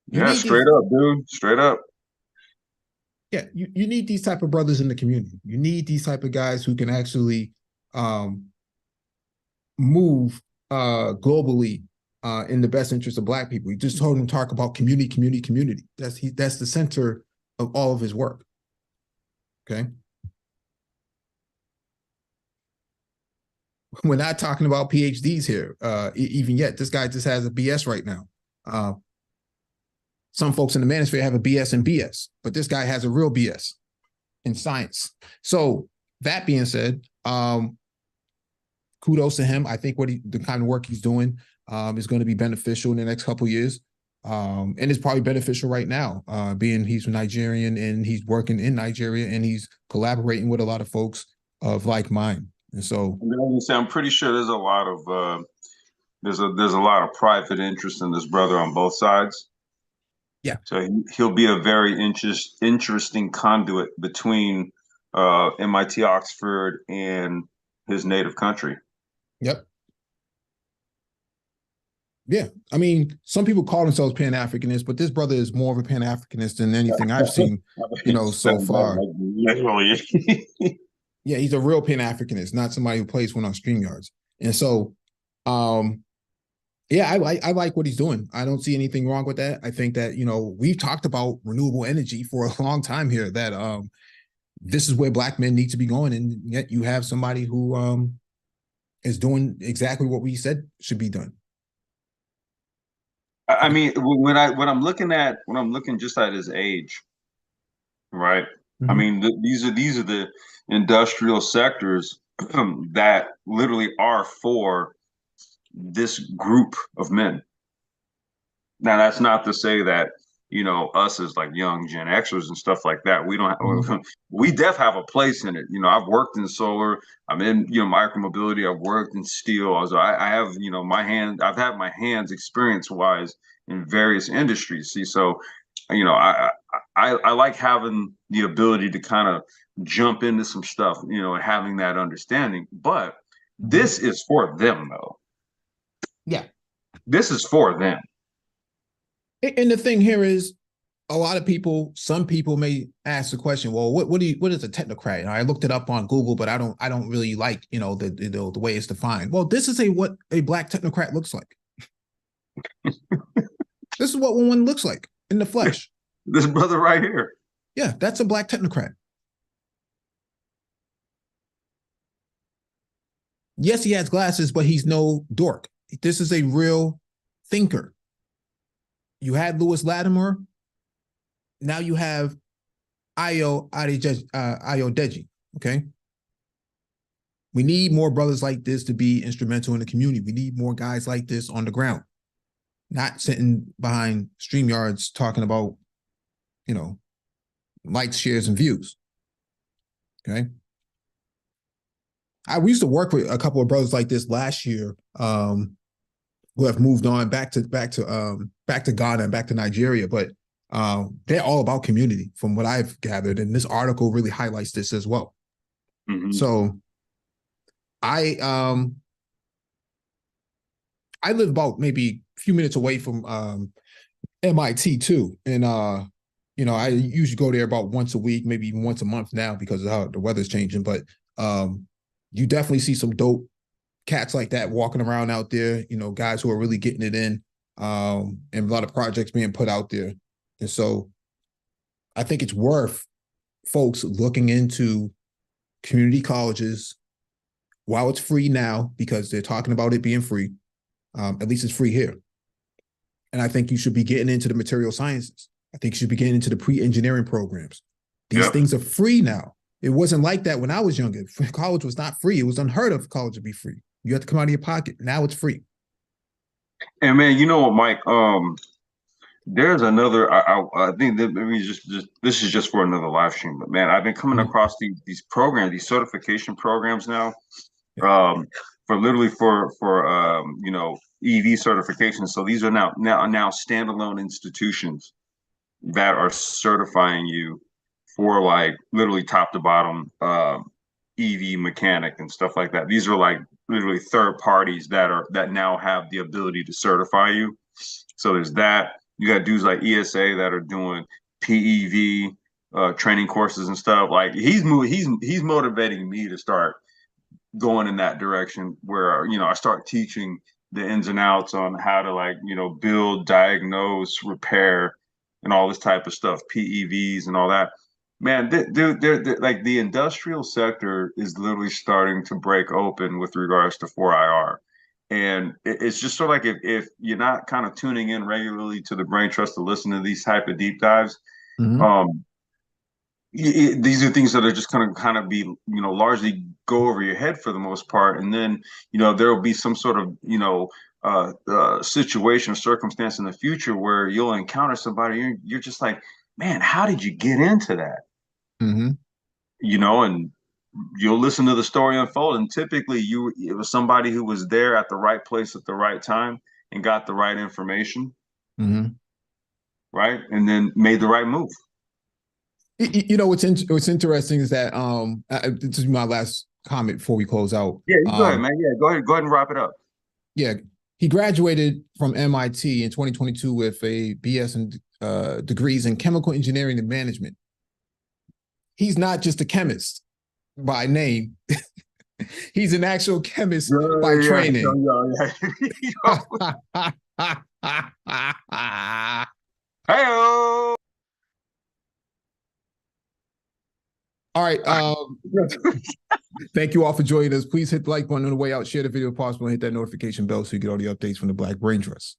Yeah, straight up, dude. Straight up. Yeah, you need these type of brothers in the community. You need these type of guys who can actually move globally in the best interest of Black people. You just told him to talk about community. That's the center of all of his work. Okay. We're not talking about PhDs here, even yet. This guy just has a BS right now. some folks in the manosphere have a BS in BS, but this guy has a real BS in science. So that being said, kudos to him. I think the kind of work he's doing is going to be beneficial in the next couple of years. And it's probably beneficial right now, being he's Nigerian and he's working in Nigeria and he's collaborating with a lot of folks of like mind. And so I'm pretty sure there's a lot of there's a lot of private interest in this brother on both sides. Yeah. So he'll be a very interesting conduit between MIT Oxford and his native country. Yep. Yeah, I mean, some people call themselves Pan-Africanists, but this brother is more of a Pan-Africanist than anything I've seen, so far. Yeah, he's a real Pan-Africanist, not somebody who plays one on StreamYards. And so, yeah, I like what he's doing. I don't see anything wrong with that. I think that, we've talked about renewable energy for a long time here, that this is where Black men need to be going, and yet you have somebody who is doing exactly what we said should be done. I mean, when I'm looking just at his age, right? Mm-hmm. I mean, these are the industrial sectors that literally are for this group of men. Now, that's not to say that us as like young Gen Xers and stuff like that, we don't have, we def have a place in it. I've worked in solar, I'm in micromobility, I've worked in steel. I have I've had my hands experience wise in various industries. See, so I like having the ability to kind of jump into some stuff, and having that understanding. But this is for them, though. Yeah, this is for them. And the thing here is, a lot of people, some people may ask the question, well, what is a technocrat? And I looked it up on Google, but I don't really like, the way it's defined. Well, this is what a Black technocrat looks like. This is what one looks like in the flesh. This brother right here. Yeah, that's a Black technocrat. Yes, he has glasses, but he's no dork. This is a real thinker. You had Lewis Latimer. Now you have Ayo Adedeji, okay? We need more brothers like this to be instrumental in the community. We need more guys like this on the ground, not sitting behind StreamYards talking about, likes, shares, and views, okay? We used to work with a couple of brothers like this last year, who have moved on back to Ghana and back to Nigeria, but they're all about community from what I've gathered. And this article really highlights this as well. Mm-hmm. So I live about maybe a few minutes away from MIT too. And I usually go there about once a week, maybe even once a month now because of how the weather's changing. But you definitely see some dope cats like that walking around out there, guys who are really getting it in, and a lot of projects being put out there. And so I think it's worth folks looking into community colleges while it's free now, because they're talking about it being free. At least it's free here. And I think you should be getting into the material sciences. I think you should be getting into the pre-engineering programs. These things are free now. It wasn't like that when I was younger. College was not free. It was unheard of for college to be free. You have to come out of your pocket. Now it's free. And man, you know what, Mike? There's another. I think that maybe just this is just for another live stream. But man, I've been coming across these programs, these certification programs now, for EV certification. So these are now standalone institutions that are certifying you for like literally top to bottom EV mechanic and stuff like that. These are like literally third parties that now have the ability to certify you. So there's that. You got dudes like ESA that are doing PEV training courses and stuff. Like he's motivating me to start going in that direction where I start teaching the ins and outs on how to build, diagnose, repair, and all this type of stuff, PEVs and all that. Man, they're like the industrial sector is literally starting to break open with regards to 4IR. And it's just sort of like if you're not kind of tuning in regularly to the Brain Trust to listen to these type of deep dives, these are things that are just going to kind of be, largely go over your head for the most part. And then, there will be some sort of, situation or circumstance in the future where you'll encounter somebody, you're just like, man, how did you get into that? And you'll listen to the story unfold, and typically it was somebody who was there at the right place at the right time and got the right information, right, and then made the right move. What's interesting is that this is my last comment before we close out. Yeah, go ahead, man. Yeah, go ahead and wrap it up. Yeah, he graduated from MIT in 2022 with a BS and degrees in chemical engineering and management. He's not just a chemist by name. He's an actual chemist by training. Hey-o! All right. Thank you all for joining us. Please hit the like button on the way out. Share the video if possible and hit that notification bell so you get all the updates from the Black Brain Trust.